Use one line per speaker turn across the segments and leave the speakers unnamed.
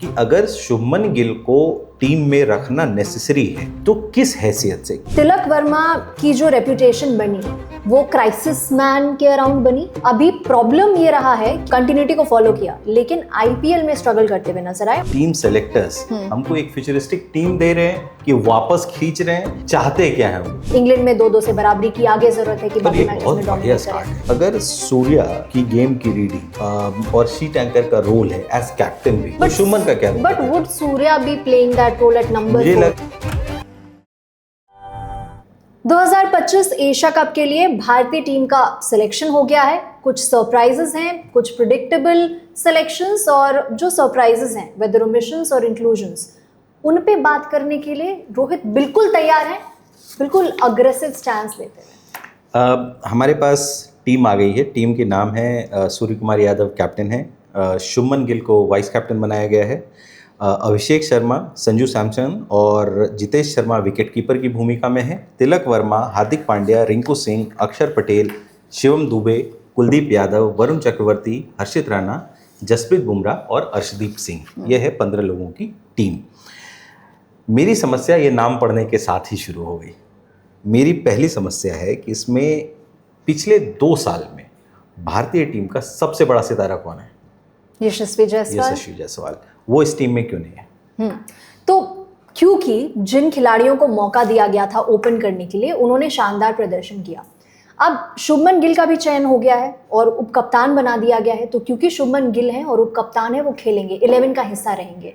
कि अगर शुभमन गिल को टीम में रखना नेसेसरी है तो किस हैसियत से।
तिलक वर्मा की जो रेपुटेशन बनी वो क्राइसिस मैन के अराउंड बनी। अभी प्रॉब्लम ये रहा है, कंटिन्यूटी को फॉलो किया लेकिन आईपीएल में स्ट्रगल करते हुए नजर आए।
टीम सेलेक्टर्स हमको एक फ्यूचरिस्टिक टीम दे रहे हैं कि वापस खींच रहे हैं, चाहते क्या है वो।
इंग्लैंड में 2-2 से बराबरी की, आगे जरूरत है कि बाकी मैचेस में डोमिनेट करें।
अगर सूर्या की गेम की रीडिंग और शीट एंकर का रोल है एज कैप्टन भी, तो शुभमन का क्या role?
But would Surya be playing that role at number 4? 2025 Asia cup के लिए भारतीय टीम का सिलेक्शन हो गया है। कुछ सरप्राइजेस हैं, कुछ प्रिडिक्टेबल सिलेक्शंस, और जो सरप्राइजेस हैं वेदर ओमिशंस और इंक्लूजन्स, उन पे बात करने के लिए रोहित बिल्कुल तैयार है, बिल्कुल अग्रेसिव स्टैंस लेते हैं।
हमारे पास टीम आ गई है। टीम के नाम है सूर्य कुमार यादव कैप्टन है, शुभमन गिल को वाइस कैप्टन बनाया गया है, अभिषेक शर्मा, संजू सैमसन और जितेश शर्मा विकेटकीपर की भूमिका में है, तिलक वर्मा, हार्दिक पांड्या, रिंकू सिंह, अक्षर पटेल, शिवम दुबे, कुलदीप यादव, वरुण चक्रवर्ती, हर्षित राणा, जसप्रीत बुमराह और अर्शदीप सिंह। यह है 15 लोगों की टीम। मेरी समस्या ये नाम पढ़ने के साथ ही शुरू हो गई। मेरी पहली समस्या है कि इसमें पिछले 2 साल में भारतीय टीम का सबसे बड़ा सितारा कौन है?
यशस्वी
जायसवाल। वो इस टीम में क्यों नहीं है?
तो क्योंकि जिन खिलाड़ियों को मौका दिया गया था ओपन करने के लिए, उन्होंने शानदार प्रदर्शन किया। अब शुभमन गिल का भी चयन हो गया है और उपकप्तान बना दिया गया है, तो क्योंकि शुभमन गिल हैं और उपकप्तान है, वो खेलेंगे, 11 का हिस्सा रहेंगे।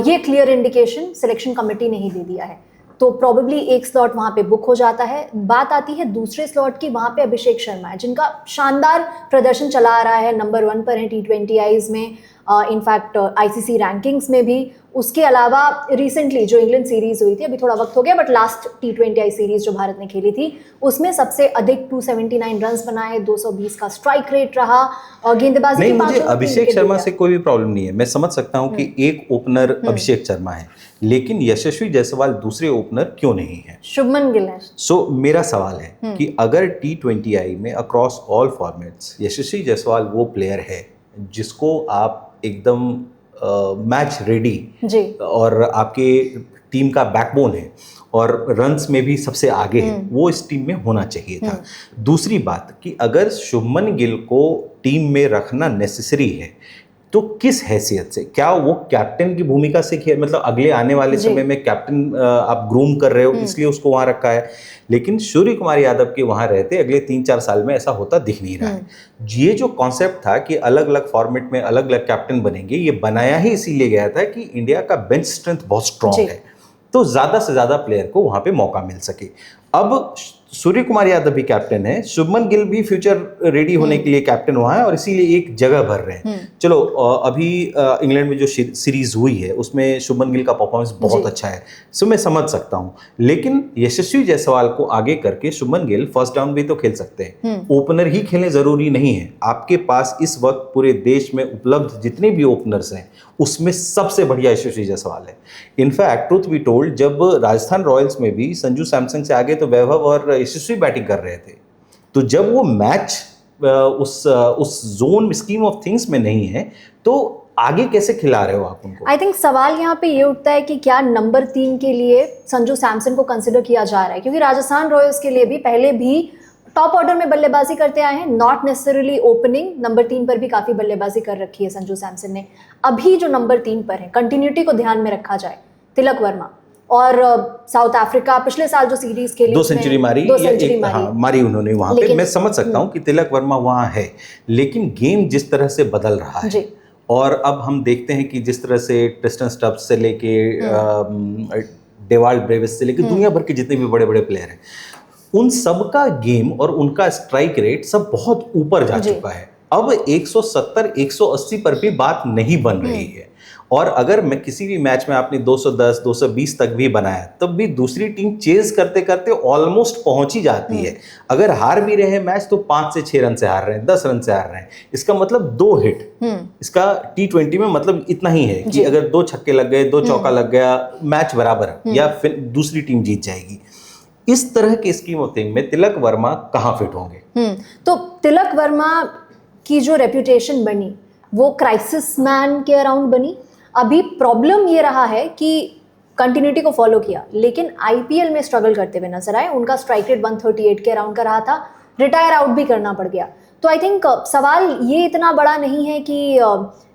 ये क्लियर इंडिकेशन सिलेक्शन कमेटी ने ही दे दिया है। तो प्रॉबेबली एक स्लॉट वहाँ पे बुक हो जाता है। बात आती है दूसरे स्लॉट की, वहाँ पे अभिषेक शर्मा है जिनका शानदार प्रदर्शन चला आ रहा है, नंबर 1 पर है T20Is में, इनफैक्ट आईसीसी रैंकिंग्स में भी। उसके अलावा रिसेंटली जो इंग्लैंड सीरीज हुई थी, अभी थोड़ा वक्त हो गया, बट लास्ट T20I सीरीज जो भारत ने खेली थी उसमें सबसे अधिक 279 रन्स बनाए, 220 का स्ट्राइक रेट रहा, और गेंदबाजी
नहीं, मुझे अभिषेक शर्मा से कोई भी प्रॉब्लम नहीं है। मैं समझ सकता हूँ कि एक ओपनर अभिषेक शर्मा है, लेकिन यशस्वी जायसवाल दूसरे ओपनर क्यों नहीं है?
शुभमन गिल है।
सो मेरा सवाल है कि अगर T20I में अक्रॉस ऑल फॉर्मेट्स यशस्वी जायसवाल वो प्लेयर है जिसको आप एकदम मैच रेडी और आपके टीम का बैकबोन है और रन्स में भी सबसे आगे है, वो इस टीम में होना चाहिए था। दूसरी बात कि अगर शुभमन गिल को टीम में रखना नेसेसरी है तो किस हैसियत से? क्या वो कैप्टन की भूमिका से खेल, मतलब अगले आने वाले समय में कैप्टन आप ग्रूम कर रहे हो इसलिए उसको वहां रखा है, लेकिन सूर्य कुमार यादव के वहां रहते अगले 3-4 साल में ऐसा होता दिख नहीं रहा है। ये जो कॉन्सेप्ट था कि अलग अलग फॉर्मेट में अलग अलग कैप्टन बनेंगे, ये बनाया ही इसीलिए गया था कि इंडिया का बेंच स्ट्रेंथ बहुत स्ट्रांग है, तो ज्यादा से ज्यादा प्लेयर को वहां पे मौका मिल सके। अब सूर्य कुमार यादव भी कैप्टन है, शुभमन गिल भी फ्यूचर रेडी होने के लिए कैप्टन हुआ है और इसीलिए एक जगह भर रहे हैं। चलो, अभी इंग्लैंड में जो सीरीज हुई है उसमें शुभमन गिल का परफॉर्मेंस बहुत अच्छा है, सो मैं समझ सकता हूं, लेकिन यशस्वी जायसवाल को आगे करके शुभमन गिल फर्स्ट डाउन भी तो खेल सकते हैं। ओपनर ही खेलने जरूरी नहीं है। आपके पास इस वक्त पूरे देश में उपलब्ध जितने भी ओपनर्स हैं उसमें सबसे बढ़िया यशस्वी जायसवाल है। इनफैक्ट ट्रुथ बी टोल्ड, जब राजस्थान रॉयल्स में भी संजू सैमसन से आगे तो वैभव और यशस्वी बैटिंग कर रहे थे, तो जब वो मैच उस जोन स्कीम ऑफ थिंग्स में नहीं है तो आगे कैसे खिला रहे हो आप उनको? आई
थिंक सवाल यहाँ पे ये उठता है कि क्या नंबर 3 के लिए संजू सैमसन को कंसिडर किया जा रहा है, क्योंकि राजस्थान रॉयल्स के लिए भी पहले भी टॉप ऑर्डर में बल्लेबाजी करते आए हैं, नॉट नेसेसरली ओपनिंग। नंबर 3 पर भी काफी बल्लेबाजी कर रखी है संजू सैमसन ने। अभी जो नंबर 3 पर है, कंटिन्यूटी को ध्यान में रखा जाए, तिलक वर्मा और साउथ अफ्रीका पिछले साल जो सीरीज खेली
2 सेंचुरी मारी उन्होंने वहां पे। मैं समझ सकता हूं कि तिलक वर्मा वहां है, लेकिन गेम जिस तरह से बदल रहा है और अब हम देखते हैं कि जिस तरह से ट्रिस्टन स्टब्स से लेके डेवाल्ड ब्रेविस से लेके दुनिया भर के जितने भी बड़े बड़े प्लेयर हैं, उन सब का गेम और उनका स्ट्राइक रेट सब बहुत ऊपर जा चुका है। अब 170-180 पर भी बात नहीं बन रही है, और अगर मैं किसी भी मैच में आपने 210, 220 तक भी बनाया, तब भी दूसरी टीम चेज करते करते ऑलमोस्ट पहुंच ही जाती है। अगर हार भी रहे मैच तो 5 से 6 रन से हार रहे हैं, 10 रन से हार रहे हैं, इसका मतलब 2 हिट। इसका T20 में मतलब इतना ही है कि अगर 2 छक्के लग गए, 2 चौका लग गया, मैच बराबर या फिर दूसरी टीम जीत जाएगी। इस तरह की स्कीम ऑफ थिंग में तिलक वर्मा कहाँ फिट होंगे?
तो तिलक वर्मा की जो रेप्यूटेशन बनी वो क्राइसिस मैन के अराउंड बनी। अभी प्रॉब्लम ये रहा है कि कंटिन्यूटी को फॉलो किया, लेकिन आईपीएल में स्ट्रगल करते हुए नजर आए। उनका स्ट्राइक रेट 138 के अराउंड का रहा था, रिटायर आउट भी करना पड़ गया। तो आई थिंक सवाल ये इतना बड़ा नहीं है कि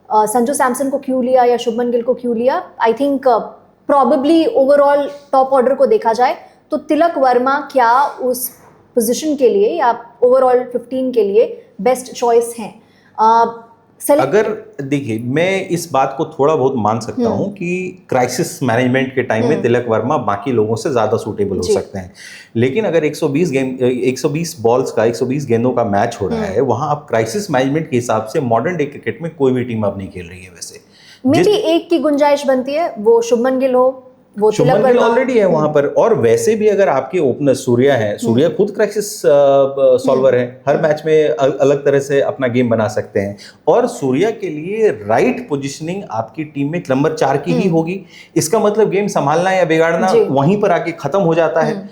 संजू सैमसन को क्यों लिया या शुभमन गिल को क्यों लिया। I think probably overall top order को देखा जाए तो तिलक वर्मा क्या उस पोजीशन के लिए या ओवरऑल 15 के लिए बेस्ट चॉइस हैं।
अगर देखिए, मैं इस बात को थोड़ा बहुत मान सकता हूं कि क्राइसिस मैनेजमेंट के टाइम में तिलक वर्मा बाकी लोगों से ज्यादा सूटेबल हो सकते हैं, लेकिन अगर 120 बॉल्स का 120 गेंदों का मैच हो रहा है, वहां आप क्राइसिस मैनेजमेंट के हिसाब से मॉडर्न डे क्रिकेट में कोई भी टीम अब नहीं खेल रही है। वैसे
मे भी एक की गुंजाइश बनती है, वो शुभमन गिल हो, वो
शुभमन गिल ऑलरेडी है वहां पर। और वैसे भी अगर आपके ओपनर सूर्या है, सूर्या खुद क्राइसिस सॉल्वर है, हर मैच में अलग तरह से अपना गेम बना सकते हैं। और सूर्या के लिए राइट पोजीशनिंग आपकी टीम में नंबर 4 की ही होगी। इसका मतलब गेम संभालना या बिगाड़ना वहीं पर आके खत्म हो जाता है।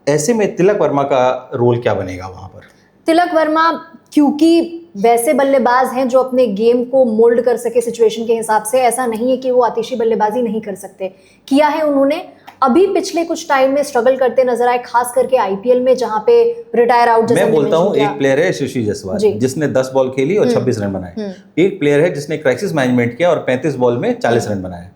ऐसे में तिलक वर्मा का रोल क्या बनेगा वहां पर?
तिलक वर्मा क्योंकि वैसे बल्लेबाज हैं जो अपने गेम को मोल्ड कर सके सिचुएशन के हिसाब से, ऐसा नहीं है कि वो आतिशी बल्लेबाजी नहीं कर सकते, किया है उन्होंने। अभी पिछले कुछ टाइम में स्ट्रगल करते नजर आए, खास करके आईपीएल में जहां पे रिटायर आउट।
मैं बोलता हूं, एक प्लेयर है यशस्वी जायसवाल जिसने 10 बॉल खेली और 26 रन बनाए। एक प्लेयर है जिसने क्राइसिस मैनेजमेंट किया और 35 बॉल में 40 रन बनाए।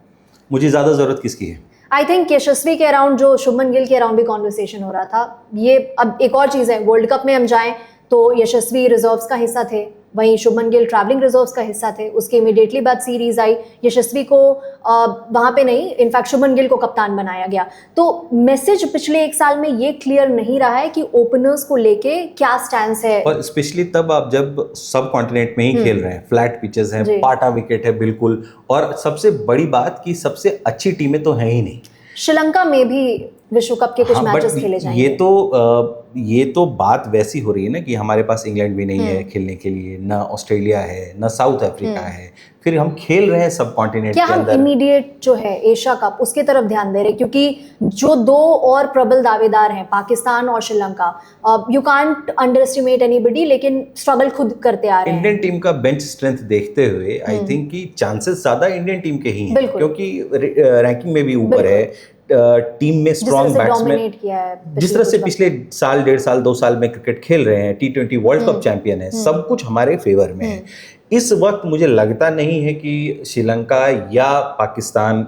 मुझे ज्यादा जरूरत किसकी है?
आई थिंक यशस्वी के अराउंड जो शुभमन गिल के अराउंड भी कॉन्वर्सेशन हो रहा था। ये अब एक और चीज है, वर्ल्ड कप में हम जाएं तो यशस्वी रिजर्व्स का हिस्सा थे, वहीं शुभमन गिल ट्रैवलिंग रिजर्व्स का हिस्सा थे। उसके इमीडिएटली बाद सीरीज आई, यशस्वी को वहां पे नहीं, इनफैक्ट शुभमन गिल को कप्तान बनाया गया। तो मैसेज पिछले एक साल में ये क्लियर नहीं रहा है कि ओपनर्स को लेके क्या स्टैंस है।
और स्पेशली तब आप जब सब कॉन्टिनेंट में ही खेल रहे हैं, फ्लैट पिचेस हैं, पाटा विकेट है बिल्कुल, और सबसे बड़ी बात कि सबसे अच्छी टीमें तो हैं ही नहीं।
श्रीलंका में भी विश्व कप के कुछ मैचेस खेले जाएंगे।
ये तो बात वैसी हो रही है ना कि हमारे पास इंग्लैंड भी नहीं है खेलने के लिए, ना ऑस्ट्रेलिया है, ना साउथ अफ्रीका है, फिर हम खेल रहे हैं सब कॉन्टिनेंट के अंदर।
क्या हम इमीडिएट जो है एशिया कप उसके तरफ ध्यान दे रहे हैं? क्योंकि जो दो और प्रबल दावेदार हैं, पाकिस्तान और Sri Lanka, you can't under estimate anybody, लेकिन स्ट्रगल खुद करते आ रहे हैं।
इंडियन टीम का बेंच स्ट्रेंथ देखते हुए आई थिंक कि चांसेस ज्यादा इंडियन टीम के ही हैं, क्योंकि रैंकिंग में भी ऊपर है, टीम में स्ट्रॉन्ग बैट्समैन, जिस तरह से पिछले साल 1.5 साल 2 साल में क्रिकेट खेल रहे हैं, T20 वर्ल्ड कप चैंपियन है, सब कुछ हमारे फेवर में है। इस वक्त मुझे लगता नहीं है कि श्रीलंका या पाकिस्तान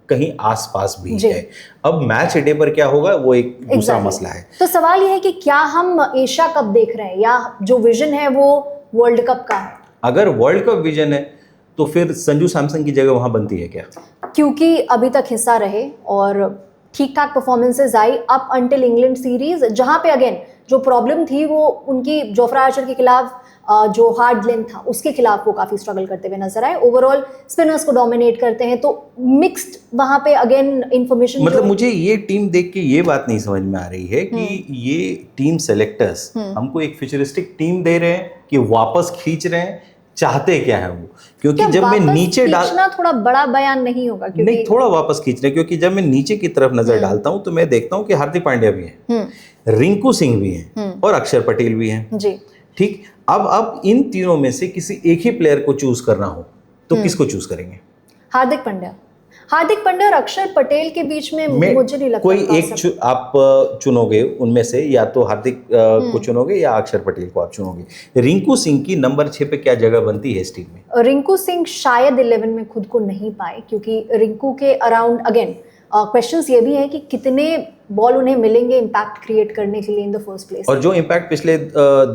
कहीं आसपास भी है। अब मैच डे पर क्या होगा वो एक दूसरा मसला है।
तो सवाल ये है कि क्या हम एशिया कप देख रहे हैं या जो विजन है वो वर्ल्ड कप का है?
अगर वर्ल्ड कप विजन है तो फिर संजू सैमसन की जगह वहां बनती है क्या?
क्योंकि अभी तक हिस्सा रहे और ठीक ठाक परफॉर्मेंसेज आई अप अंटिल इंग्लैंड सीरीज, जहां पे अगेन जो प्रॉब्लम थी वो उनकी जोफ्रा आर्चर के खिलाफ जो हार्ड लेंथ था उसके खिलाफ वो काफी स्ट्रगल करते हुए नजर आए। ओवरऑल स्पिनर्स को डोमिनेट करते हैं, तो मिक्स्ड वहां पे अगेन इंफॉर्मेशन।
मतलब मुझे ये टीम देख के ये बात नहीं समझ में आ रही है कि ये टीम सेलेक्टर्स हमको एक फ्यूचरिस्टिक टीम दे रहे हैं कि वापस खींच रहे हैं, चाहते क्या है वो? क्योंकि जब मैं नीचे डालना
थोड़ा बड़ा बयान नहीं होगा, क्योंकि
नहीं, थोड़ा वापस खींच रहे, क्योंकि जब मैं नीचे की तरफ नजर डालता हूं तो मैं देखता हूं कि हार्दिक पांड्या भी हैं, रिंकू सिंह भी हैं और अक्षर पटेल भी हैं जी। ठीक, अब इन तीनों में से किसी एक ही प्लेयर को चूज करना हो तो किसको चूज करेंगे?
हार्दिक पांड्या और अक्षर पटेल के बीच में मुझे नहीं लगता
कोई एक आप चुनोगे उनमें से, या तो हार्दिक को चुनोगे या अक्षर पटेल को आप चुनोगे। रिंकू सिंह की नंबर 6 पे क्या जगह बनती है इस टीम में?
रिंकू सिंह शायद 11 में खुद को नहीं पाए, क्योंकि रिंकू के अराउंड अगेन क्वेश्चंस ये भी हैं कि कितने बॉल उन्हें मिलेंगे इम्पैक्ट क्रिएट करने के लिए इन द फर्स्ट प्लेस,
और जो इम्पैक्ट पिछले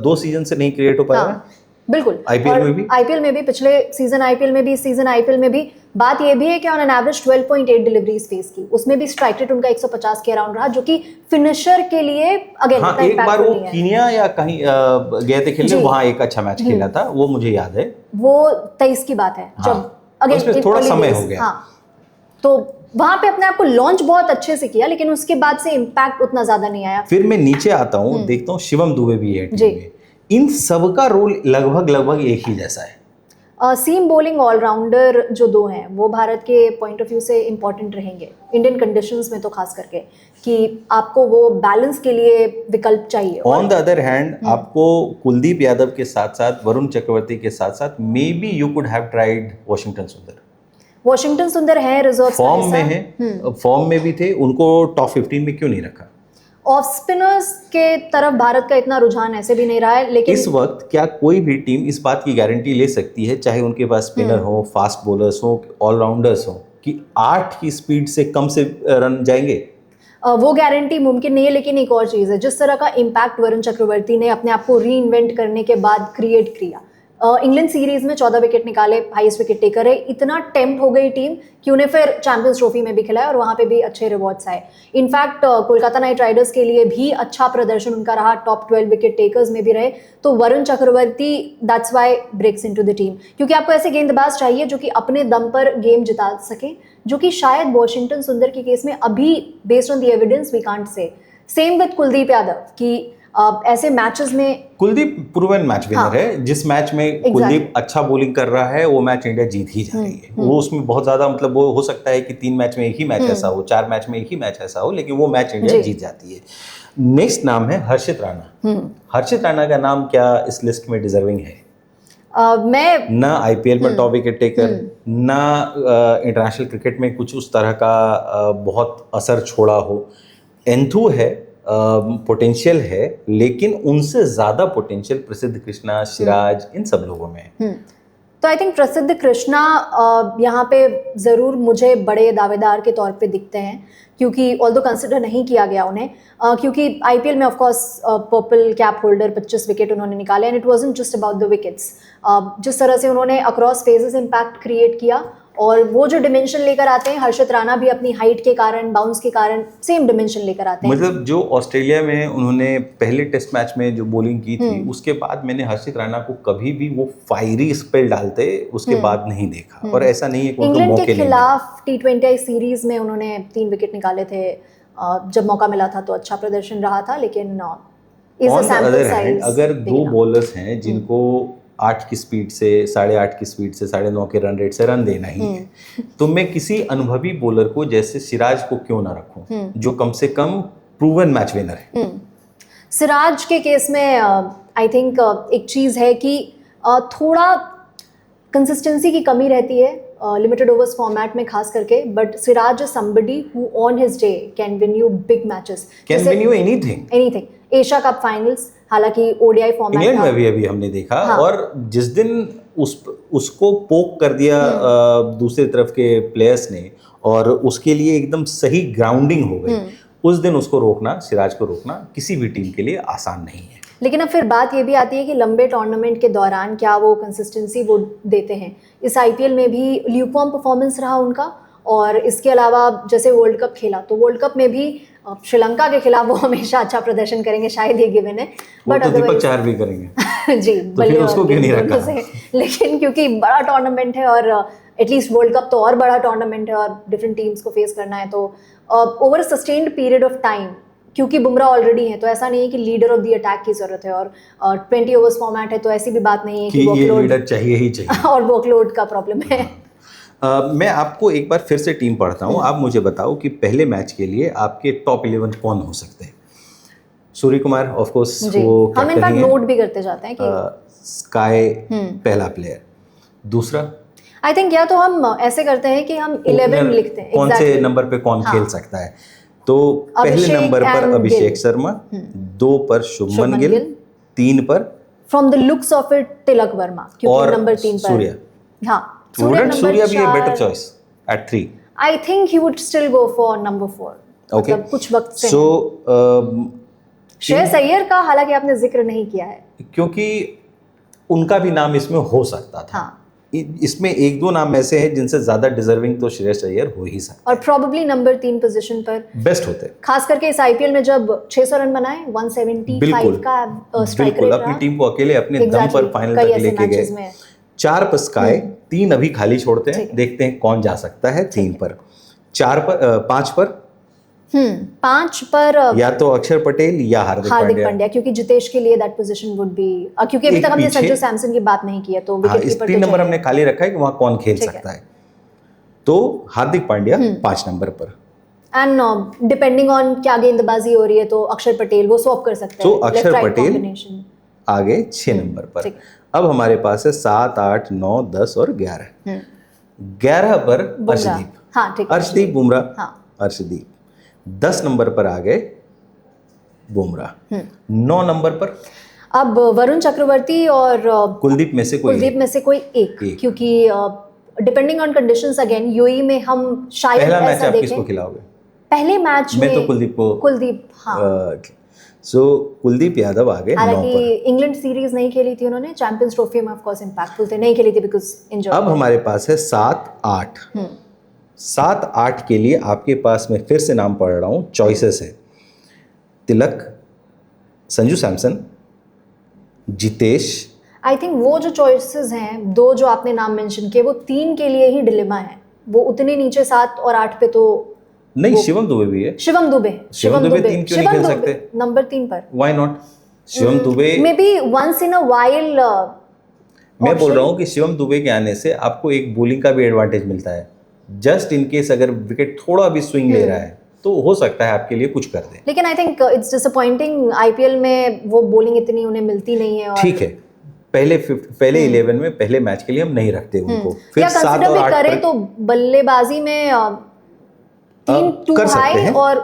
2 सीजन से नहीं क्रिएट हो पाया।
बिल्कुल,
आईपीएल
में भी पिछले सीजन आईपीएल में भी, इस सीजन आईपीएल में भी। बात ये भी है कि on an average 12.8 deliveries face की, उसमें भी स्ट्राइक रेट उनका 150 के अराउंड रहा, जो कि फिनिशर के लिए अगेन
एक बार वो कीनिया या कहीं गए थे खेलने, वहां एक अच्छा मैच खेला था, वो मुझे याद है।
वो 23 की बात है, जब अगेन
थोड़ा समय हो गया।
तो वहां पे अपने आप को लॉन्च बहुत अच्छे से किया, लेकिन उसके बाद से इम्पैक्ट उतना ज्यादा नहीं आया।
फिर मैं नीचे आता हूँ, देखता हूँ शिवम दुबे भी है टीम में। इन सबका रोल लगभग एक ही जैसा है।
सीम बॉलिंग ऑलराउंडर जो दो हैं वो भारत के पॉइंट ऑफ व्यू से इंपॉर्टेंट रहेंगे इंडियन कंडीशंस में, तो खास करके कि आपको वो बैलेंस के लिए विकल्प चाहिए।
ऑन द अदर हैंड आपको कुलदीप यादव के साथ साथ वरुण चक्रवर्ती के साथ साथ may be you could have tried Washington सुंदर।
वॉशिंगटन सुंदर है रिजर्व
फॉर्म में है, फॉर्म में भी थे, उनको टॉप 15 में क्यों नहीं रखा?
ऑफ स्पिनर्स के तरफ भारत का इतना रुझान ऐसे भी नहीं रहा है, लेकिन
इस वक्त क्या कोई भी टीम इस बात की गारंटी ले सकती है, चाहे उनके पास स्पिनर हो, फास्ट बॉलर्स हो, ऑलराउंडर्स हो, कि 8 की स्पीड से कम से रन जाएंगे?
वो गारंटी मुमकिन नहीं है। लेकिन एक और चीज़ है, जिस तरह का इम्पैक्ट वरुण चक्रवर्ती ने अपने आप को री इन्वेंट करने के बाद क्रिएट किया, इंग्लैंड सीरीज में 14 विकेट निकाले, हाईएस्ट विकेट टेकर है, इतना टेम्प्ट हो गई टीम कि उन्हें फिर चैंपियंस ट्रॉफी में भी खिलाया और वहाँ पे भी अच्छे रिवॉर्ड्स आए। इनफैक्ट कोलकाता नाइट राइडर्स के लिए भी अच्छा प्रदर्शन उनका रहा, टॉप 12 विकेट टेकर्स में भी रहे। तो Varun Chakravarthy that's why breaks into the team, क्योंकि आपको ऐसे गेंदबाज चाहिए जो कि अपने दम पर गेम जिता सके, जो कि शायद वॉशिंगटन सुंदर के केस में अभी based on the evidence we can't say. Same with Kuldeep Yadav कि ऐसे मैचेस में
कुलदीप प्रूवन मैच विनर है। जिस मैच में कुलदीप अच्छा बॉलिंग कर रहा है वो मैच इंडिया जीत ही जा रही है। वो उसमें बहुत ज्यादा मतलब वो हो सकता है कि 3 मैच में एक ही मैच ऐसा हो, 4 मैच में एक ही मैच ऐसा हो, लेकिन वो मैच इंडिया जीत जाती है। नेक्स्ट नाम है हर्षित राणा। हर्षित राणा का नाम क्या इस लिस्ट में डिजर्विंग है?
मैं
ना आईपीएल में टॉप विकेट टेकर, ना इंटरनेशनल क्रिकेट में कुछ उस तरह का बहुत असर छोड़ा हो। एंथू है, पोटेंशियल है, लेकिन उनसे ज्यादा पोटेंशियल प्रसिद्ध कृष्णा, सिराज, इन सब लोगों में है।
तो आई थिंक प्रसिद्ध कृष्णा यहाँ पे ज़रूर मुझे बड़े दावेदार के तौर पे दिखते हैं, क्योंकि ऑल्दो कंसिडर नहीं किया गया उन्हें, क्योंकि आईपीएल में of course purple cap holder 25 wicket उन्होंने निकाले, and it wasn't just about the wickets. जिस तरह से उन्होंने अक्रॉस फेजेस इम्पैक्ट क्रिएट किया और वो जो डिमेंशन लेकर आते हैं, हर्षित राणा भी अपनी हाइट के कारण, बाउंस के कारण सेम डिमेंशन लेकर आते हैं।
मतलब जो ऑस्ट्रेलिया में उन्होंने पहले टेस्ट मैच में जो बॉलिंग की थी, उसके बाद मैंने हर्षित राणा को कभी भी वो फायरी स्पेल डालते उसके बाद नहीं देखा। और ऐसा नहीं है कि उनको
इंग्लैंड
मौके
के खिलाफ T20 सीरीज में उन्होंने 3 विकेट निकाले थे। जब मौका मिला था तो अच्छा प्रदर्शन रहा था, लेकिन
अगर 2 बॉलर्स हैं जिनको 8 की स्पीड से, 8.5 की स्पीड से, 9.5 के रन रेट से रन देना ही है, तो मैं किसी अनुभवी बॉलर को जैसे सिराज को क्यों ना रखूं, जो कम से कम प्रूवन मैच विनर है।
सिराज के केस में आई थिंक एक चीज़ है कि थोड़ा कंसिस्टेंसी की कमी रहती है लिमिटेड ओवर्स फॉर्मेट में खास करके, but Siraj is somebody who on his day can win you big matches,
can win you anything.
Asia cup finals, हालांकि ओडीआई फॉर्मेट
इंग्लैंड में भी अभी हमने देखा। और जिस दिन उसको पोक कर दिया दूसरी तरफ के प्लेयर्स ने और उसके लिए एकदम सही ग्राउंडिंग हो गई, उस दिन उसको रोकना, सिराज को रोकना किसी भी टीम के लिए आसान नहीं है।
लेकिन अब फिर बात ये भी आती है कि लंबे टूर्नामेंट के दौरान क्या वो कंसिस्टेंसी वो देते हैं। इस आईपीएल में भी ल्यूकवार्म परफॉर्मेंस रहा उनका, और इसके अलावा जैसे वर्ल्ड कप खेला तो वर्ल्ड कप में भी श्रीलंका के खिलाफ वो हमेशा अच्छा प्रदर्शन करेंगे, शायद ये गिवन है,
बट तो दीपक चार भी करेंगे
जी,
तो फिर उसको क्यों नहीं रखा?
लेकिन क्योंकि बड़ा टूर्नामेंट है और एटलीस्ट वर्ल्ड कप तो और बड़ा टूर्नामेंट है और डिफरेंट टीम्स को फेस करना है, तो over sustained period of time, क्योंकि बुमराह ऑलरेडी है तो ऐसा नहीं है कि लीडर ऑफ द अटैक की जरूरत है, और 20 ओवर्स फॉर्मेट है तो ऐसी भी बात नहीं है कि
ये लीडर चाहिए ही चाहिए
और वर्कलोड का प्रॉब्लम है।
मैं आपको एक बार फिर से टीम पढ़ता हूँ, आप मुझे बताओ कि पहले मैच के लिए आपके टॉप 11 कौन हो सकते हैं? सूर्य कुमार ऑफ कोर्स, वो
हम इनफैक्ट नोट भी करते जाते हैं कि
स्काई पहला प्लेयर। दूसरा
आई थिंक या तो हम ऐसे करते हैं कि हम 11 लिखते हैं,
कौन से नंबर पे कौन खेल सकता है। तो पहले नंबर पर अभिषेक शर्मा, 2 पर शुभमन गिल, 3 पर
from the looks of it Tilak Varma, क्योंकि नंबर 3 पर
सूर्य।
हाँ,
सूर्य भी a better choice at 3?
I think he would still go for number 4.
Okay.
मतलब कुछ वक्त से।
So
श्रेयस अय्यर का हालांकि आपने जिक्र नहीं किया है,
क्योंकि उनका भी नाम इसमें हो सकता था।
हाँ।
इसमें 1-2 नाम ऐसे हैं जिनसे ज्यादा डिजर्विंग तो श्रेयस अय्यर हो ही सकता
और प्रोबेबली नंबर 3 पोजीशन पर
बेस्ट होते, खास
करके इस आईपीएल में जब 600 रन बनाए, 175 का स्ट्राइक रेट,
अपनी टीम को अकेले अपने दम पर फाइनल तक लेके गए। 4 पर स्काई, 3 अभी खाली छोड़ते हैं, देखते हैं कौन जा सकता है 3 पर। 5 पर
5 पर
या तो अक्षर पटेल या हार्दिक पांड्या,
क्योंकि जितेश के लिए दैट पोजीशन वुड बी, क्योंकि अभी तक हमने संजू सैमसन की बात नहीं की है, तो विकेट कीपर
3 नंबर हमने खाली रखा है कि वहां कौन खेल सकता है। तो हार्दिक पांड्या 5 नंबर पर,
एंड डिपेंडिंग ऑन क्या गेंदबाजी हो रही है तो अक्षर पटेल वो स्वैप कर सकते हैं,
तो अक्षर पटेल आगे 6 नंबर पर। अब हमारे पास है 7, 8, 9, 10 और 11। 11 पर
बुमराह।
अर्शदीप।
हाँ ठीक है,
अर्शदीप बुमराह।
हाँ।
अर्शदीप 10 नंबर पर आ गए बुमराह। 9 नंबर पर
अब वरुण चक्रवर्ती और
कुलदीप में से कोई
एक। क्योंकि depending on conditions again UAE में हम शायद
पहला मैच
ऐसा
आप
देखें।
किसको खिलाओगे?
पहले मैच में
तो कुलदीप
हाँ।
सो कुलदीप यादव आ गए 9
हालांकि
पर।
इंग्लैंड सीरीज नहीं खेली थी उन्होंने, चैंपियंस ट्रॉफी में ऑफ कोर्स इंपैक्टफुल थे, नहीं खेली थी बिकॉज इंजर्ड।
अब हमारे पास है 7-8। 7-8 के लिए आपके पास मैं फिर से नाम पढ़ रहा हूं, चॉइसेस है तिलक, संजू सैमसन, जितेश।
आई थिंक वो जो चॉइसेस हैं, दो जो आपने नाम मेंशन किए, वो 3 के लिए ही डिलेमा है। वो उतने नीचे 7 और 8 पे तो
नहीं, शिवम दुबे भी है।
शिवम दुबे
3 क्यों नहीं खेल सकते?
नंबर 3 पर
why not? Shivam Dube
may be once in a while.
मैं बोल रहा हूँ कि शिवम दुबे के आने से आपको एक बॉलिंग का भी एडवांटेज मिलता है। जस्ट इन केस अगर विकेट थोड़ा भी स्विंग ले रहा है तो हो सकता है आपके लिए कुछ कर दे।
लेकिन I think it's disappointing, IPL में वो बॉलिंग इतनी उन्हें मिलती नहीं है।
ठीक है, पहले 11 में पहले मैच के लिए हम नहीं रखते उनको। फिर
या
7
कंसीडर
और
भी
8
करें तो बल्लेबाजी में 3 टू हाई और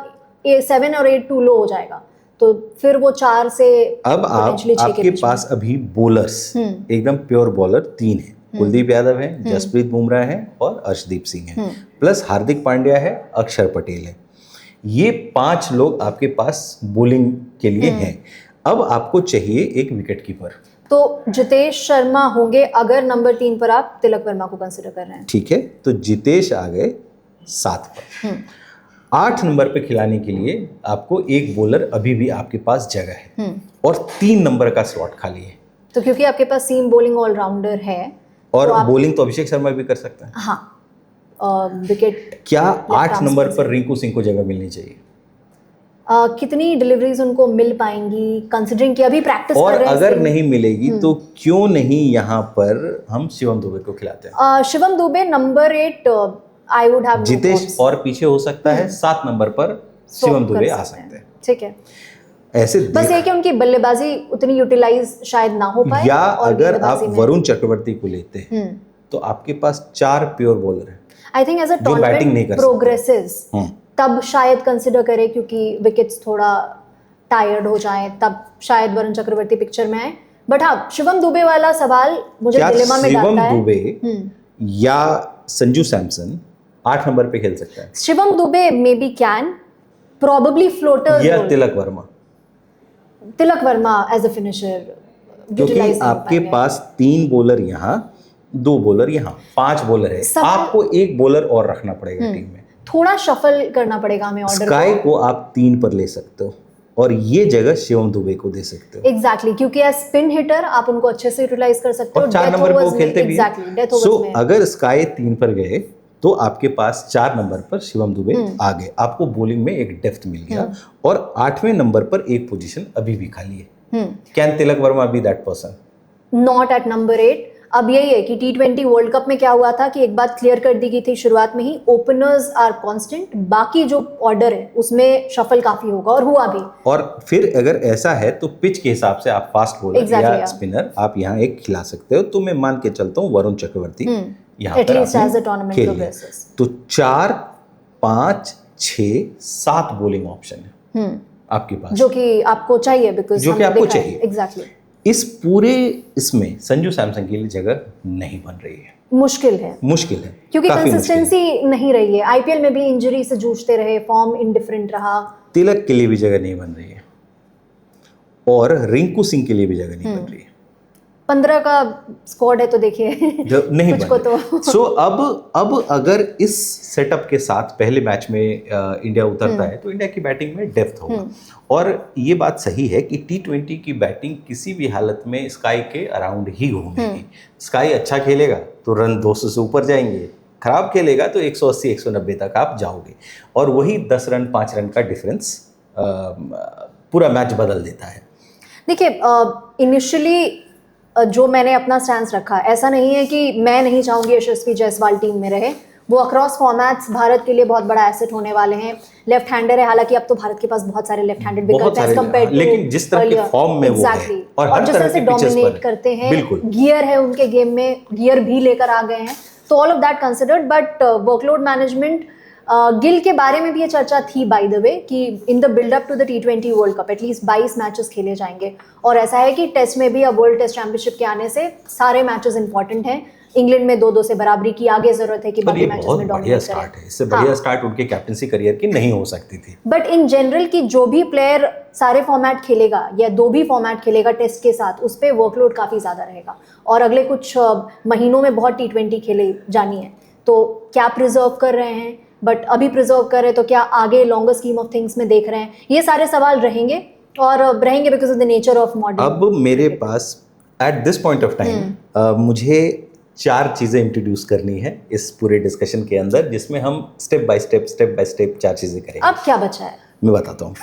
7 और 8 टू लो हो जाएगा, तो फिर वो 4 से
अब आपके पास अभी बॉलर्स एकदम प्योर बॉलर 3 है। कुलदीप यादव है, जसप्रीत बुमराह है और अर्शदीप सिंह है, प्लस हार्दिक पांड्या है, अक्षर पटेल है। ये 5 लोग आपके पास बॉलिंग के लिए हैं। अब आपको चाहिए एक विकेट कीपर,
तो जितेश शर्मा होंगे अगर नंबर 3 पर आप तिलक वर्मा को कंसिडर कर रहे हैं।
ठीक है, तो जितेश आ गए 7 पर। 8 नंबर पे खिलाने के लिए आपको एक बॉलर अभी भी आपके पास जगह है और 3 नंबर का स्लॉट खाली है।
तो क्योंकि आपके पास सीम बॉलिंग ऑलराउंडर है
और बॉलिंग तो अभिषेक शर्मा भी कर सकता है।
हाँ, विकेट
क्या 8 नंबर पर रिंकू सिंह को जगह मिलनी चाहिए?
कितनी डिलीवरीज उनको मिल पाएंगी, कंसिडरिंग कि अभी प्रैक्टिस
और
कर रहे हैं?
अगर नहीं मिलेगी तो क्यों नहीं यहाँ पर हम शिवम दुबे को खिलाते हैं?
Shivam Dubey number 8 I would have.
Jitesh और पीछे हो सकता है, 7 नंबर पर शिवम दुबे आ सकते हैं।
ठीक है,
ऐसे
बस ये कि उनकी बल्लेबाजी उतनी यूटिलाइज शायद ना हो पाए।
या अगर आप वरुण चक्रवर्ती को लेते हैं तो आपके पास 4 प्योर बॉलर हैं।
I think as a tournament progresses तब शायद कंसिडर करे, क्योंकि विकेट्स थोड़ा टायर्ड हो जाए तब शायद वरुण चक्रवर्ती पिक्चर में आए। बट हाँ, शिवम दुबे वाला सवाल मुझे डिलेमा में डालता है।
शिवम दुबे या संजू सैमसन 8 नंबर पे खेल सकता है।
Shivam Dube may B can probably floater
या Tilak Varma
as a finisher,
क्योंकि आपके पास 3 बॉलर यहाँ, 2 बॉलर यहाँ, 5 बॉलर है। आपको एक बॉलर और रखना पड़ेगा टीम में,
थोड़ा शफल करना पड़ेगा हमें ऑर्डर।
स्काई को आप 3 पर ले सकते हो और ये जगह शिवम दुबे को दे सकते हो।
एग्जैक्टली, क्योंकि एज स्पिन हिटर आप उनको अच्छे से यूटिलाइज कर सकते हो।
और 4 नंबर पे वो खेलते भी हैं। सो अगर स्काई 3 पर गए तो आपके पास 4 नंबर पर शिवम दुबे आ गए, आपको बॉलिंग में एक डेप्थ मिल गया। और 8वें नंबर पर एक पोजीशन अभी भी खाली है। Can Tilak Varma be that person?
Not at number 8। अब यही है कि T20 वर्ल्ड कप में क्या हुआ था कि एक बात क्लियर कर दी गई थी शुरुआत में ही, ओपनर्स आर कांस्टेंट, बाकी जो ऑर्डर है उसमें शफल काफी होगा, और हुआ भी।
और फिर अगर ऐसा है तो पिच के हिसाब से आप फास्ट बॉलर या स्पिनर आप यहाँ एक खिला सकते हो। तो मैं मान के चलता हूँ वरुण चक्रवर्ती यहाँ पर आपने तो 4, 5, 6, 7 बॉलिंग ऑप्शन है आपके पास,
जो कि आपको चाहिए, बिकॉज
जो कि आपको चाहिए।
एग्जैक्टली।
इस पूरे इसमें संजू सैमसन के लिए जगह नहीं बन रही है।
मुश्किल है क्योंकि कंसिस्टेंसी नहीं रही है। आईपीएल में भी इंजरी से जूझते रहे, फॉर्म इंडिफरेंट रहा।
तिलक के लिए भी जगह नहीं बन रही है और रिंकू सिंह के लिए भी जगह नहीं बन रही है।
15 का स्क्वाड है तो देखिए
नहीं
कुछ को तो
सो अब अगर इस सेटअप के साथ पहले मैच में इंडिया उतरता है तो इंडिया की बैटिंग में डेप्थ होगा। और ये बात सही है कि T20 की बैटिंग किसी भी हालत में स्काई के अराउंड ही घूमेगी। स्काई अच्छा खेलेगा तो रन 200 से ऊपर जाएंगे, खराब खेलेगा तो 180-190 तक आप जाओगे, और वही 10 रन 5 रन का डिफरेंस पूरा मैच बदल देता है।
देखिए, इनिशियली जो मैंने अपना स्टैंस रखा, ऐसा नहीं है कि मैं नहीं चाहूंगी यशस्वी जायसवाल टीम में रहे। वो अक्रॉस फॉर्मेट्स भारत के लिए बहुत बड़ा एसेट होने वाले हैं। लेफ्ट हैंडर है, हालांकि अब तो भारत के पास बहुत सारे लेफ्ट हैंडेड विकल्प हैं कंपेयर टू,
लेकिन जिस तरह के फॉर्म में वो है और हर
जिस तरह से डोमिनेट करते हैं, गियर है उनके गेम में, गियर भी लेकर आ गए हैं। तो all of that considered, but workload management, Gill के बारे में भी ये चर्चा थी बाय द वे कि in the buildup to the T20 world cup at least 22 matches खेले जाएंगे, और ऐसा है कि टेस्ट में भी अब वर्ल्ड टेस्ट चैंपियनशिप के आने से सारे मैचेस इंपॉर्टेंट हैं। इंग्लैंड में 2-2 से बराबरी की, आगे जरूरत है कि बाकी मैचेस में डोमिनेट करें।
इससे बढ़िया स्टार्ट उनके कैप्टनसी करियर की नहीं हो सकती थी।
बट इन जनरल की जो भी प्लेयर सारे फॉर्मेट खेलेगा या 2 भी फॉर्मेट खेलेगा टेस्ट के साथ, उस पर वर्कलोड काफ़ी ज़्यादा रहेगा और अगले कुछ महीनों में बहुत T20 खेले जानी है। तो क्या प्रिजर्व कर रहे हैं, बट अभी प्रिजर्व कर रहे हैं तो क्या आगे लॉन्गर स्कीम ऑफ थिंग्स में देख रहे हैं, ये सारे सवाल रहेंगे और रहेंगे because of the nature of modern.
अब मेरे पास at this point of time मुझे 4 चीज़ें इंट्रोड्यूस करनी है इस पूरे डिस्कशन के अंदर, जिसमें हम स्टेप बाय स्टेप 4 चीज़ें करेंगे।
अब क्या बचा है
मैं बताता हूँ।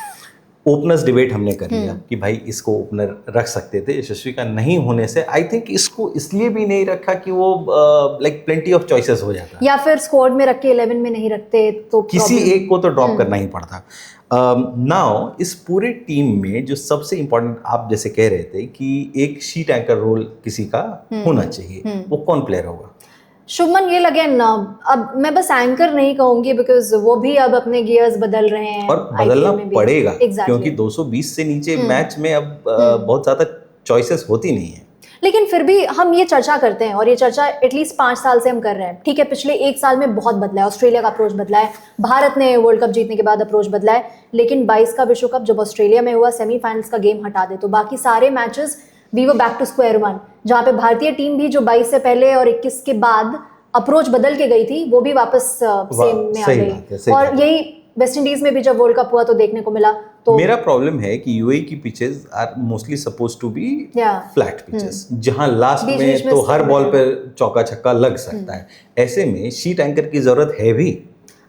ओपनर्स डिबेट हमने कर लिया कि भाई इसको ओपनर रख सकते थे, यशस्वी का नहीं होने से आई थिंक इसको इसलिए भी नहीं रखा कि वो लाइक प्लेंटी ऑफ चॉइसेस हो जाता,
या फिर स्क्वाड में रख के 11 में नहीं रखते तो
किसी एक को तो ड्रॉप करना ही पड़ता। नाउ इस पूरे टीम में जो सबसे इम्पोर्टेंट, आप जैसे कह रहे थे कि एक शीट एंकर रोल किसी का होना चाहिए, वो कौन प्लेयर होगा?
शुभमन गिल अगेन। अब मैं बस एंकर नहीं कहूंगी बिकॉज वो भी अब अपने गियर्स बदल रहे हैं
और बदलना पड़ेगा क्योंकि 220 से नीचे मैच में अब बहुत ज्यादा चॉइसेस होती नहीं है।
लेकिन फिर भी हम ये चर्चा करते हैं और ये चर्चा एटलीस्ट 5 साल से हम कर रहे हैं। ठीक है, पिछले 1 साल में बहुत बदला है, ऑस्ट्रेलिया का अप्रोच बदला है, भारत ने वर्ल्ड कप जीतने के बाद अप्रोच बदला है, लेकिन 22 का विश्व कप जब ऑस्ट्रेलिया में हुआ, सेमीफाइनल्स का गेम हटा दे तो बाकी सारे matches we were back to square one, जहाँ पे भारतीय टीम भी जो 22 से पहले और 21 के बाद अप्रोच बदल के गई थी वो भी वापस सेम में आ गई। और यही वेस्ट इंडीज में भी जब वर्ल्ड कप हुआ तो देखने को मिला। तो
मेरा प्रॉब्लम है कि यूएई की pitches are mostly suppose to be flat pitches, जहां लास्ट में तो हर बॉल पे चौका छक्का लग सकता है। ऐसे में शीट एंकर की जरूरत है भी।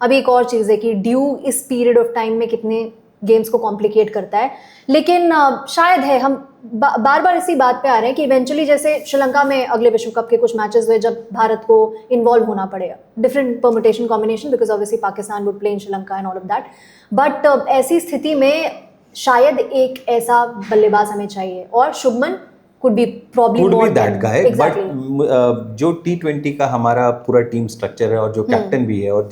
अभी एक और चीज़ है कि ड्यू इस पीरियड ऑफ टाइम में कितने गेम्स को कॉम्प्लिकेट करता है, लेकिन शायद है हम बार बार इसी बात पे आ रहे हैं कि इवेंचुअली जैसे श्रीलंका में अगले विश्व कप के कुछ मैचेस हुए जब भारत को इन्वॉल्व होना पड़ेगा, different permutation combination because obviously Pakistan would play in Sri Lanka and all of that, but ऐसी स्थिति में शायद एक ऐसा बल्लेबाज हमें चाहिए और Shubman could be
that guy, exactly. But जो T20 का हमारा पूरा टीम स्ट्रक्चर है और जो कैप्टन भी है और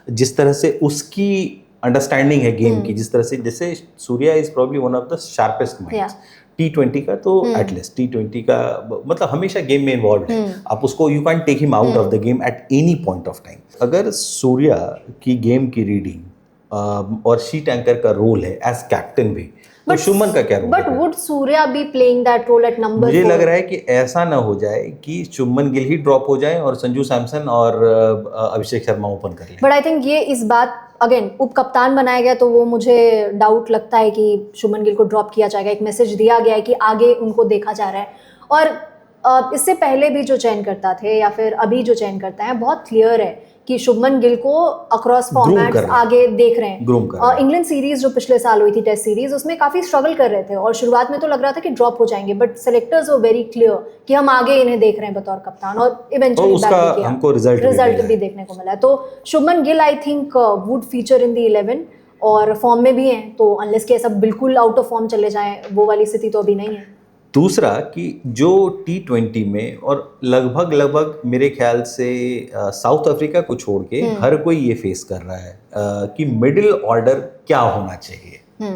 जिस तरह से उसकी अंडरस्टैंडिंग है गेम की, जिस तरह से जैसे Surya is probably one of the sharpest minds T20 का, तो एटलीस्ट T20 का मतलब हमेशा गेम में इन्वॉल्व है। आप उसको you can take him out of the game at any point of time. अगर सूर्या की गेम की रीडिंग और शीट एंकर का रोल है एज कैप्टन भी, तो शुभमन का क्या role?
But would Surya be playing that role at number 4?
मुझे लग रहा है कि ऐसा ना हो जाए कि शुभमन गिल ही ड्रॉप हो जाए और संजू सैमसन और अभिषेक शर्मा ओपन कर लें।
बट आई थिंक ये इस बात अगेन उप कप्तान बनाया गया तो वो मुझे डाउट लगता है कि शुभमन गिल को ड्रॉप किया जाएगा। एक मैसेज दिया गया है कि आगे उनको देखा जा रहा है, और इससे पहले भी जो चयन करता थे या फिर अभी जो चयन करता है बहुत क्लियर है कि शुभमन गिल को अक्रॉस फॉर्मेट्स आगे देख रहे हैं। और इंग्लैंड सीरीज जो पिछले साल हुई थी टेस्ट सीरीज, उसमें काफी स्ट्रगल कर रहे थे और शुरुआत में तो लग रहा था कि ड्रॉप हो जाएंगे, but selectors were very clear कि हम आगे इन्हें देख रहे हैं बतौर कप्तान, और इवेंचुअली
हमको रिजल्ट
भी देखने को मिला। तो Shubman Gill I think would feature in the 11 और फॉर्म में भी हैं, तो अनलेस के सब बिल्कुल आउट ऑफ फॉर्म चले जाएं, वो वाली स्थिति तो अभी नहीं है।
दूसरा कि जो T20 में और लगभग मेरे ख्याल से साउथ अफ्रीका को छोड़ के हर कोई ये फेस कर रहा है कि मिडिल ऑर्डर क्या होना चाहिए।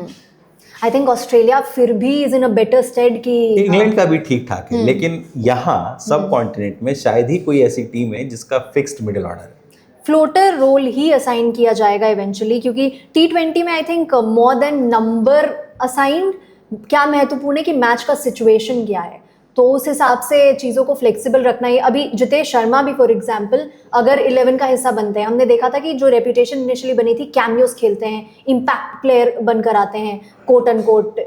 आई थिंक ऑस्ट्रेलिया फिर भी is in a better stead कि
इंग्लैंड का भी ठीक ठाक है, लेकिन यहाँ सब कॉन्टिनेंट में शायद ही कोई ऐसी टीम है जिसका फिक्स्ड मिडिल ऑर्डर है।
फ्लोटर रोल ही असाइन किया जाएगा इवेंचुअली, क्योंकि T20 में I think more than number assigned क्या महत्वपूर्ण है कि मैच का सिचुएशन क्या है, तो उस हिसाब से चीज़ों को फ्लेक्सिबल रखना ही। अभी जितेश शर्मा भी फॉर एग्जांपल अगर 11 का हिस्सा बनते हैं, हमने देखा था कि जो रेपुटेशन इनिशियली बनी थी, कैमियोस खेलते हैं, इम्पैक्ट प्लेयर बनकर आते हैं कोट एंड कोट,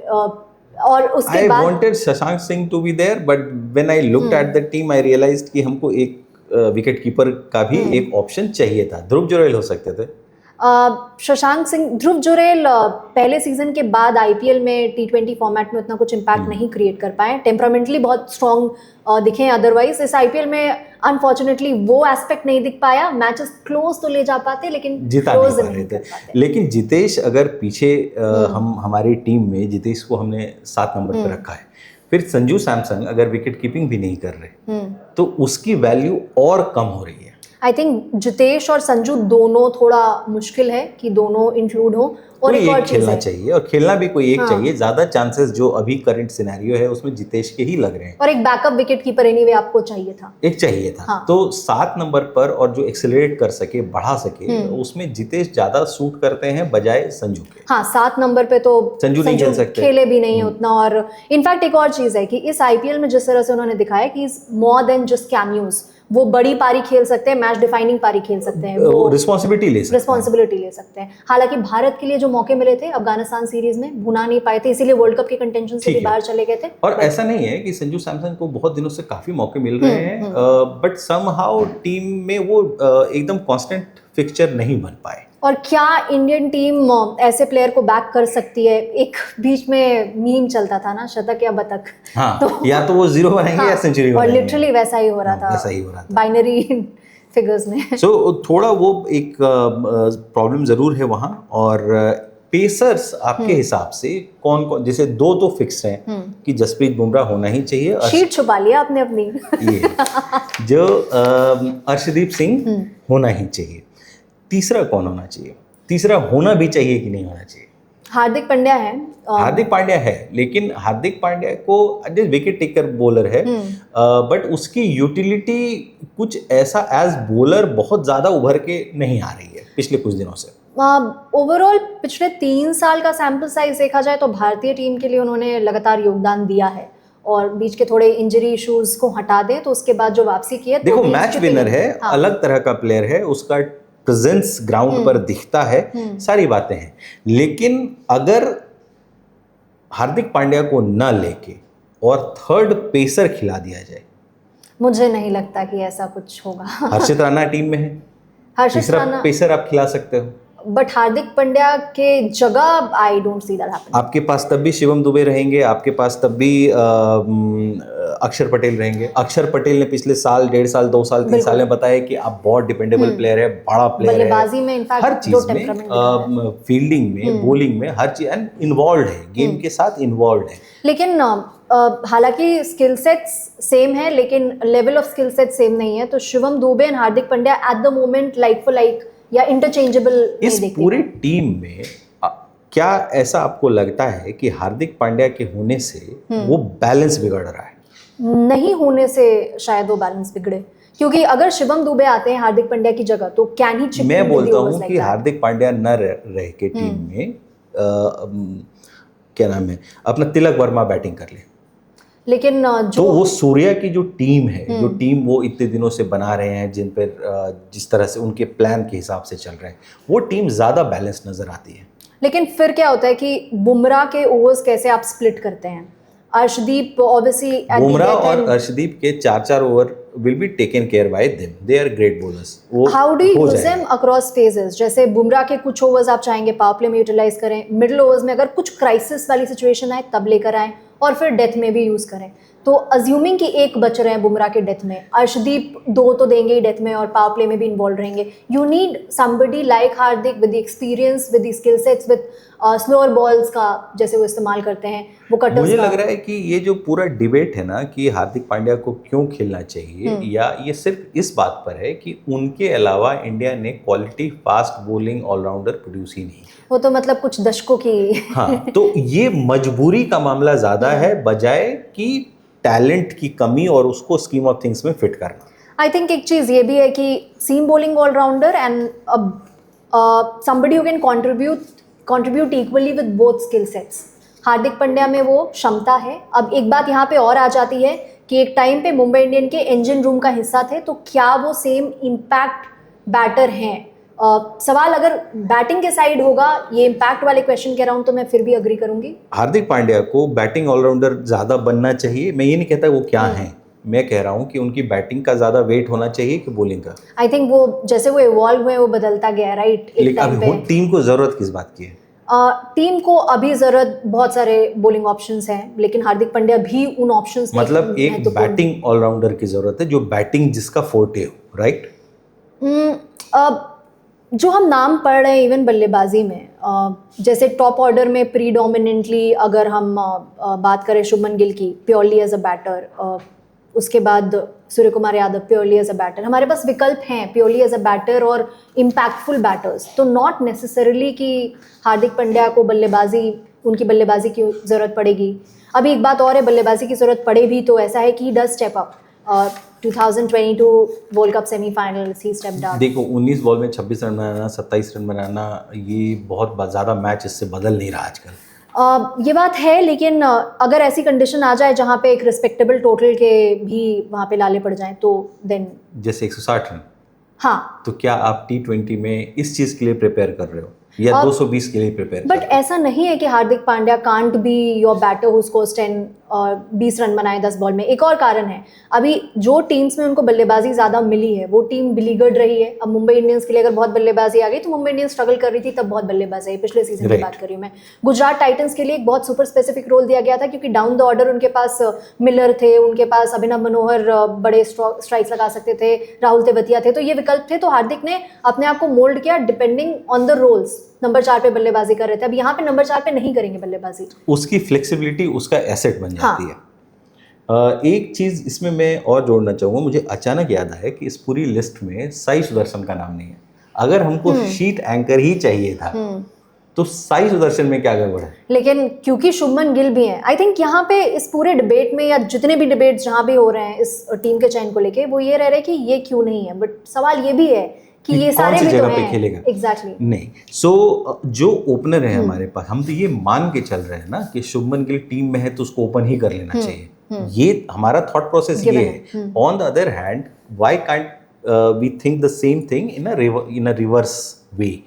और उसके बाद I
wanted Shashank Singh to be there, but when I looked at the team I realized कि हमको एक विकेट कीपर का भी एक ऑप्शन चाहिए था। ध्रुव जुरैल हो सकते थे।
शशांक सिंह, ध्रुव जुरैल पहले सीजन के बाद आईपीएल में T20 फॉर्मेट में उतना कुछ इम्पैक्ट नहीं क्रिएट कर पाए, टेम्परामेंटली बहुत स्ट्रॉन्ग दिखे, अदरवाइज इस आईपीएल में अनफॉर्चुनेटली वो एस्पेक्ट नहीं दिख पाया। मैचेस क्लोज तो ले जा पाते लेकिन क्लोज नहीं कर पाते।
लेकिन जितेश अगर पीछे हम हमारी टीम में जितेश को हमने 7 नंबर पर रखा है, फिर संजू सैमसन अगर विकेट कीपिंग भी नहीं कर रहे तो उसकी वैल्यू और कम हो रही है।
आई थिंक जितेश और संजू दोनों थोड़ा मुश्किल है कि दोनों इंक्लूड हो। और एक और चीज
खेलना
है,
चाहिए, और खेलना भी कोई एक
हाँ।
चाहिए। ज्यादा चांसेस जो अभी करंट सिनेरियो है उसमें जितेश के ही लग रहे हैं।
और एक बैकअप विकेट कीपर एनीवे आपको चाहिए था,
एक चाहिए था।
हाँ।
तो 7 नंबर पर और जो एक्सेलरेट कर सके, बढ़ा सके, उसमें जितेश ज्यादा सूट करते हैं बजाय संजू के।
हाँ, 7 नंबर पे तो
संजू नहीं खेल सकते,
खेले भी नहीं है उतना। और इनफैक्ट एक और चीज है कि इस आईपीएल में जिस तरह से उन्होंने दिखाया कि मोर देन जस्ट कैमियोज, वो बड़ी पारी खेल सकते हैं, मैच डिफाइनिंग पारी खेल सकते हैं, वो
रिस्पॉन्सिबिलिटी ले सकते हैं।
हालांकि भारत के लिए जो मौके मिले थे अफगानिस्तान सीरीज में भुना नहीं पाए थे, इसीलिए वर्ल्ड कप के कंटेंशन से भी बाहर चले गए थे।
और ऐसा नहीं है कि संजू सैमसन को बहुत दिनों से काफी मौके मिल रहे हैं, बट समहाउ टीम में वो एकदम कांस्टेंट फिक्सचर नहीं बन पाए। और
क्या इंडियन टीम ऐसे प्लेयर को बैक कर सकती है? एक बीच में मीम चलता था ना, शतक या बतक।
हाँ, तो या तो वो 0 बनाएंगे या सेंचुरी बनाएंगे,
और लिटरली वैसा ही हो रहा था, बाइनरी फिगर्स में।
सो थोड़ा वो एक प्रॉब्लम जरूर है वहाँ। और पेसर्स आपके हिसाब से कौन कौन, जैसे 2 तो फिक्स हैं कि जसप्रीत बुमराह होना ही चाहिए।
शीट छुपा लिया आपने अपनी।
ये जो अर्शदीप सिंह होना ही चाहिए। तीसरा कौन होना चाहिए? तीसरा होना भी चाहिए कि नहीं होना चाहिए?
हार्दिक पांड्या है।
हार्दिक पांड्या है, लेकिन हार्दिक पांड्या को विकेट टेकर बॉलर है, बट उसकी यूटिलिटी कुछ ऐसा एज बॉलर बहुत ज्यादा उभर के नहीं आ रही है पिछले कुछ दिनों से।
ओवरऑल पिछले 3 साल का सैंपल साइज देखा जाए तो भारतीय टीम के लिए उन्होंने लगातार योगदान दिया है, और बीच के थोड़े इंजरी इश्यूज को हटा दें तो उसके बाद जो वापसी की है,
देखो मैच विनर है, अलग तरह का प्लेयर है, उसका प्रेजेंस ग्राउंड पर दिखता है, सारी बातें हैं। लेकिन अगर हार्दिक पांड्या को न लेके और थर्ड पेसर खिला दिया जाए,
मुझे नहीं लगता कि ऐसा कुछ होगा।
हर्षित राणा टीम में है, तीसरा पेसर आप खिला सकते हो,
बट हार्दिक पांड्या के जगह I don't see that happening.
आपके पास तब भी शिवम दुबे रहेंगे, आपके पास तब भी अक्षर पटेल रहेंगे। अक्षर पटेल ने पिछले साल, 1.5 साल, 2 साल, 3 साल में बताया कि आप बहुत डिपेंडेबल प्लेयर है, बड़ा प्लेयर है,
बल्लेबाजी में इनफैक्ट
हर चीज में, फील्डिंग में, बॉलिंग में, हर चीज इन्वॉल्व है, गेम के साथ इन्वॉल्व है।
लेकिन हालांकि स्किल सेट्स सेम है, लेकिन level of skill set same नहीं है। तो Shivam Dubey and Hardik Pandya at the moment like for like या इंटरचेंजेबल
इस पूरी टीम में क्या ऐसा आपको लगता है कि हार्दिक पांड्या के होने से वो बैलेंस बिगड़ रहा है?
नहीं होने से शायद वो बैलेंस बिगड़े, क्योंकि अगर शिवम दुबे आते हैं हार्दिक पांड्या की जगह तो कैन ही चिप इन।
मैं बोलता हूँ कि हार्दिक पांड्या न रह के टीम में क्या नाम है अपना तिलक वर्मा बैटिंग कर ले,
लेकिन
तो वो सूर्या की जो टीम है, जो टीम वो इतने दिनों से बना रहे हैं, जिन पर जिस तरह से उनके प्लान के हिसाब से चल रहे हैं, वो टीम ज्यादा बैलेंस नजर आती है।
लेकिन फिर क्या होता है कि बुमराह के ओवर्स कैसे आप स्प्लिट करते हैं? अर्शदीप ऑब्वियसली,
बुमराह और अर्शदीप के 4-4 over will be taken care by them, they are great bowlers.
How do you use them across phases? जैसे बुमराह के कुछ ओवर्स आप चाहेंगे पावर प्ले में यूटिलाइज करें, मिडिल ओवर्स में अगर कुछ क्राइसिस वाली सिचुएशन आए तब लेकर आए, और फिर डेथ में भी यूज करें। तो अज्यूमिंग कि 1 बच रहे हैं बुमराह के डेथ में, अर्शदीप 2 तो देंगे ही डेथ में और पावर प्ले में भी इन्वॉल्व रहेंगे। You need somebody like Hardik with the experience, with the skill sets, with slower balls का जैसे वो इस्तेमाल करते हैं, वो कटर्स।
मुझे लग रहा है कि ये जो पूरा डिबेट है ना कि हार्दिक पांड्या को क्यों खेलना चाहिए, या ये सिर्फ इस बात पर है कि उनके अलावा इंडिया ने quality fast bowling allrounder produce ही नहीं।
वो तो मतलब कुछ दशकों की
हाँ, तो ये मजबूरी का मामला ज्यादा है बजाय कि टैलेंट की कमी और उसको स्कीम ऑफ थिंग्स में फिट करना।
आई थिंक एक चीज ये भी है कि seam bowling allrounder and somebody who can contribute equally with both skill sets, Hardik Pandya में वो क्षमता है। अब एक बात यहाँ पे और आ जाती है कि एक टाइम पे मुंबई इंडियन के इंजन रूम का हिस्सा थे, तो क्या वो सेम इम्पैक्ट बैटर हैं? सवाल अगर बैटिंग के साइड होगा, ये इम्पैक्ट वाले क्वेश्चन के राउंड, तो मैं फिर भी अग्री करूंगी।
हार्दिक पांड्या को बैटिंग ऑलराउंडर ज्यादा बनना चाहिए। मैं ये नहीं कहता वो क्या है, मैं कह रहा हूँ कि उनकी बैटिंग का ज्यादा वेट होना चाहिए कि बॉलिंग का।
आई थिंक वो जैसे वो इवॉल्व हुए वो बदलता गया, राइट?
लेकिन अभी टीम को जरूरत किस बात की है?
टीम को अभी जरूरत बहुत सारे बॉलिंग ऑप्शंस हैं, लेकिन हार्दिक पांड्या भी उन ऑप्शंस में,
मतलब एक बैटिंग ऑलराउंडर की जरूरत है जो बैटिंग जिसका फोर्टे हो, राइट?
जो हम नाम पढ़ रहे हैं इवन बल्लेबाजी में, जैसे टॉप ऑर्डर में प्रीडोमिनेंटली अगर हम बात करें शुभमन गिल की, प्योरली एज अ बैटर, उसके बाद Suryakumar Yadav purely as a batter, हमारे पास विकल्प हैं प्योरली एज अ बैटर और इम्पैक्टफुल बैटर्स। तो नॉट नेसेसरली कि हार्दिक पांड्या को बल्लेबाजी, उनकी बल्लेबाजी की ज़रूरत पड़ेगी। अभी एक बात और है, बल्लेबाजी की ज़रूरत पड़े भी तो ऐसा है कि does step up. 2022 world cup semifinals he stepped out.
देखो 19 बॉल में 26 रन बनाना, 27 रन बनाना, ये बहुत ज़्यादा मैच इससे बदल नहीं रहा आजकल।
ये बात है, लेकिन अगर ऐसी कंडीशन आ जाए जहाँ पे एक रिस्पेक्टेबल टोटल के भी वहाँ पे लाले पड़ जाएं तो देन
जैसे 160 रन,
हाँ,
तो क्या आप T20 में इस चीज़ के लिए प्रिपेयर कर रहे हो या 220 के लिए प्रिपेयर कर
बट
रहे हो?
ऐसा नहीं है कि Hardik Pandya can't be your batter who scores 10 और 20 रन बनाए 10 बॉल में। एक और कारण है, अभी जो टीम्स में उनको बल्लेबाजी ज़्यादा मिली है वो टीम बिलीगर्ड रही है। अब मुंबई इंडियंस के लिए अगर बहुत बल्लेबाजी आ गई तो मुंबई इंडियंस स्ट्रगल कर रही थी, तब बहुत बल्लेबाजी आई, पिछले सीजन की बात कर रही हूँ मैं। गुजरात टाइटंस के लिए एक बहुत सुपर स्पेसिफिक रोल दिया गया था क्योंकि डाउन द ऑर्डर उनके पास मिलर थे, उनके पास अभिनव मनोहर बड़े स्ट्राइक्स लगा सकते थे, राहुल तेवतिया थे, तो ये विकल्प थे। तो हार्दिक ने अपने आप को मोल्ड किया depending on the roles. Number 4 पे बल्लेबाजी कर रहे थे, अब यहाँ पे नंबर 4 पे नहीं करेंगे बल्लेबाजी।
उसकी फ्लेक्सिबिलिटी उसका एसेट बन जाती है। एक चीज़ इसमें मैं और जोड़ना चाहूँगा, मुझे अचानक याद आया कि इस पूरी लिस्ट में साई सुदर्शन का नाम नहीं है। अगर हमको शीट एंकर ही चाहिए था तो साई सुदर्शन में क्या गड़बड़ है?
लेकिन क्योंकि शुभमन गिल भी हैं, आई थिंक यहाँ पे इस पूरे डिबेट में या जितने भी डिबेट्स जहाँ भी हो रहे हैं इस टीम के चयन को लेके, वो ये रह रहे हैं कि ये क्यों नहीं है, बट सवाल ये भी है कि ये सारे भी तो हैं।
खेलेगा
एग्जैक्टली
नहीं। सो जो ओपनर है हमारे पास, हम तो ये मान के चल रहे हैं ना कि शुभमन गिल टीम में है तो उसको ओपन ही कर लेना चाहिए। ये हमारा थॉट प्रोसेस ये है। On the other hand, why can't we think the same thing in a reverse way,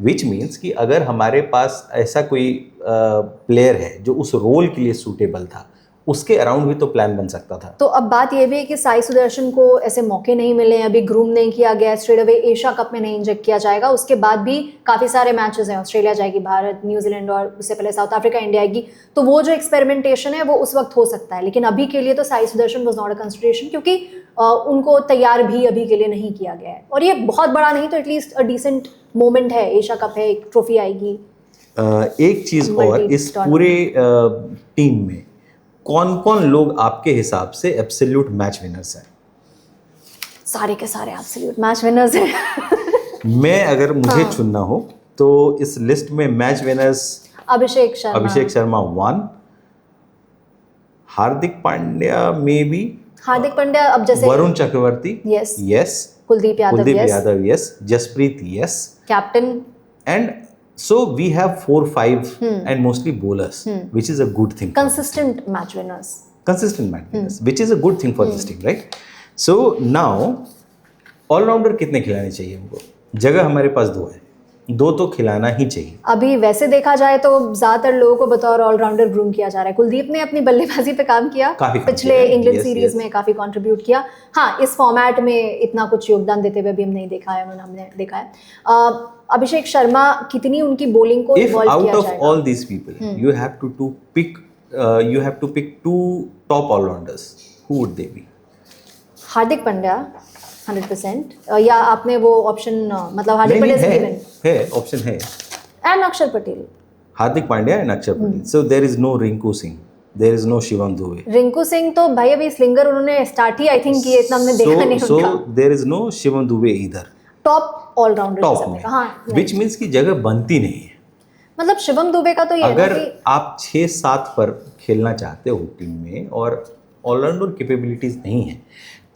which means कि अगर हमारे पास ऐसा कोई प्लेयर है जो उस रोल के लिए सूटेबल था, उसके अराउंड भी तो प्लान बन सकता था।
तो अब बात यह भी है कि साई सुदर्शन को ऐसे मौके नहीं मिले, अभी ग्रूम नहीं किया गया, स्ट्रेट अवे एशिया कप में नहीं इंजेक्ट किया जाएगा, उसके बाद भी काफ़ी सारे मैचेस हैं, ऑस्ट्रेलिया जाएगी, भारत, न्यूजीलैंड और उससे पहले साउथ अफ्रीका, इंडिया आएगी, तो वो जो एक्सपेरिमेंटेशन है वो उस वक्त हो सकता है। लेकिन अभी के लिए तो Sai Sudarshan was not a consideration क्योंकि उनको तैयार भी अभी के लिए नहीं किया गया है, और ये बहुत बड़ा नहीं तो एटलीस्ट अ डिसेंट मोमेंट है, एशिया कप है, एक ट्रॉफी आएगी।
एक चीज़ और, इस पूरे टीम में कौन कौन लोग आपके हिसाब से एब्सोल्यूट मैच विनर्स हैं?
सारे के सारे एब्सोल्यूट मैच विनर्स हैं।
मैं अगर मुझे चुनना हो तो इस लिस्ट में मैच विनर्स
अभिषेक शर्मा 1, हार्दिक
पांड्या में भी,
हार्दिक पांड्या, अब जैसे
Varun Chakravarthy
yes, Kuldeep Yadav
yes, Jasprit yes,
captain,
and so we have 4-5 and mostly bowlers, which is a good thing.
Consistent match winners,
which is a good thing for this team, right? So now all-rounder कितने खिलाने चाहिए हमको? जगह हमारे पास 2 है, 2 तो खिलाना ही चाहिए।
अभी वैसे देखा जाए तो ज्यादातर लोगों को बतौर ऑलराउंडर ग्रूम किया जा रहा है। कुलदीप ने अपनी बल्लेबाजी पे काम किया, पिछले इंग्लैंड सीरीज में काफी कंट्रीब्यूट किया। हाँ, इस फॉर्मेट में इतना कुछ योगदान देते हुए भी हम नहीं देखा है, हमने देखा है। अभिषेक शर्मा कितनी उनकी बॉलिंग को इवॉल्व किया जाएगा?
If out of all these people, you have to pick 2 top all-rounders, who would they be?
Hardik Pandya 100%, या आपने वो ऑप्शन, मतलब हार्दिक पांड्या
है ऑप्शन है,
एंड अक्षर पटेल,
हार्दिक पांड्या एंड अक्षर Patel. So there is no Rinku Singh, there is no Shivam Dubey.
Rinku Singh तो भाई अभी स्लिंगर उन्होंने स्टार्ट ही आई थिंक किए, इतना हमने देखा नहीं उनका।
So there is no Shivam Dube either।
Top allrounder
top में, हाँ, विच मीन्स की जगह बनती नहीं है।
मतलब शिवम दुबे का तो ये
अगर
है कि
आप 6-7 पर खेलना चाहते हो टीम में और ऑलराउंडर कैपेबिलिटीज नहीं है,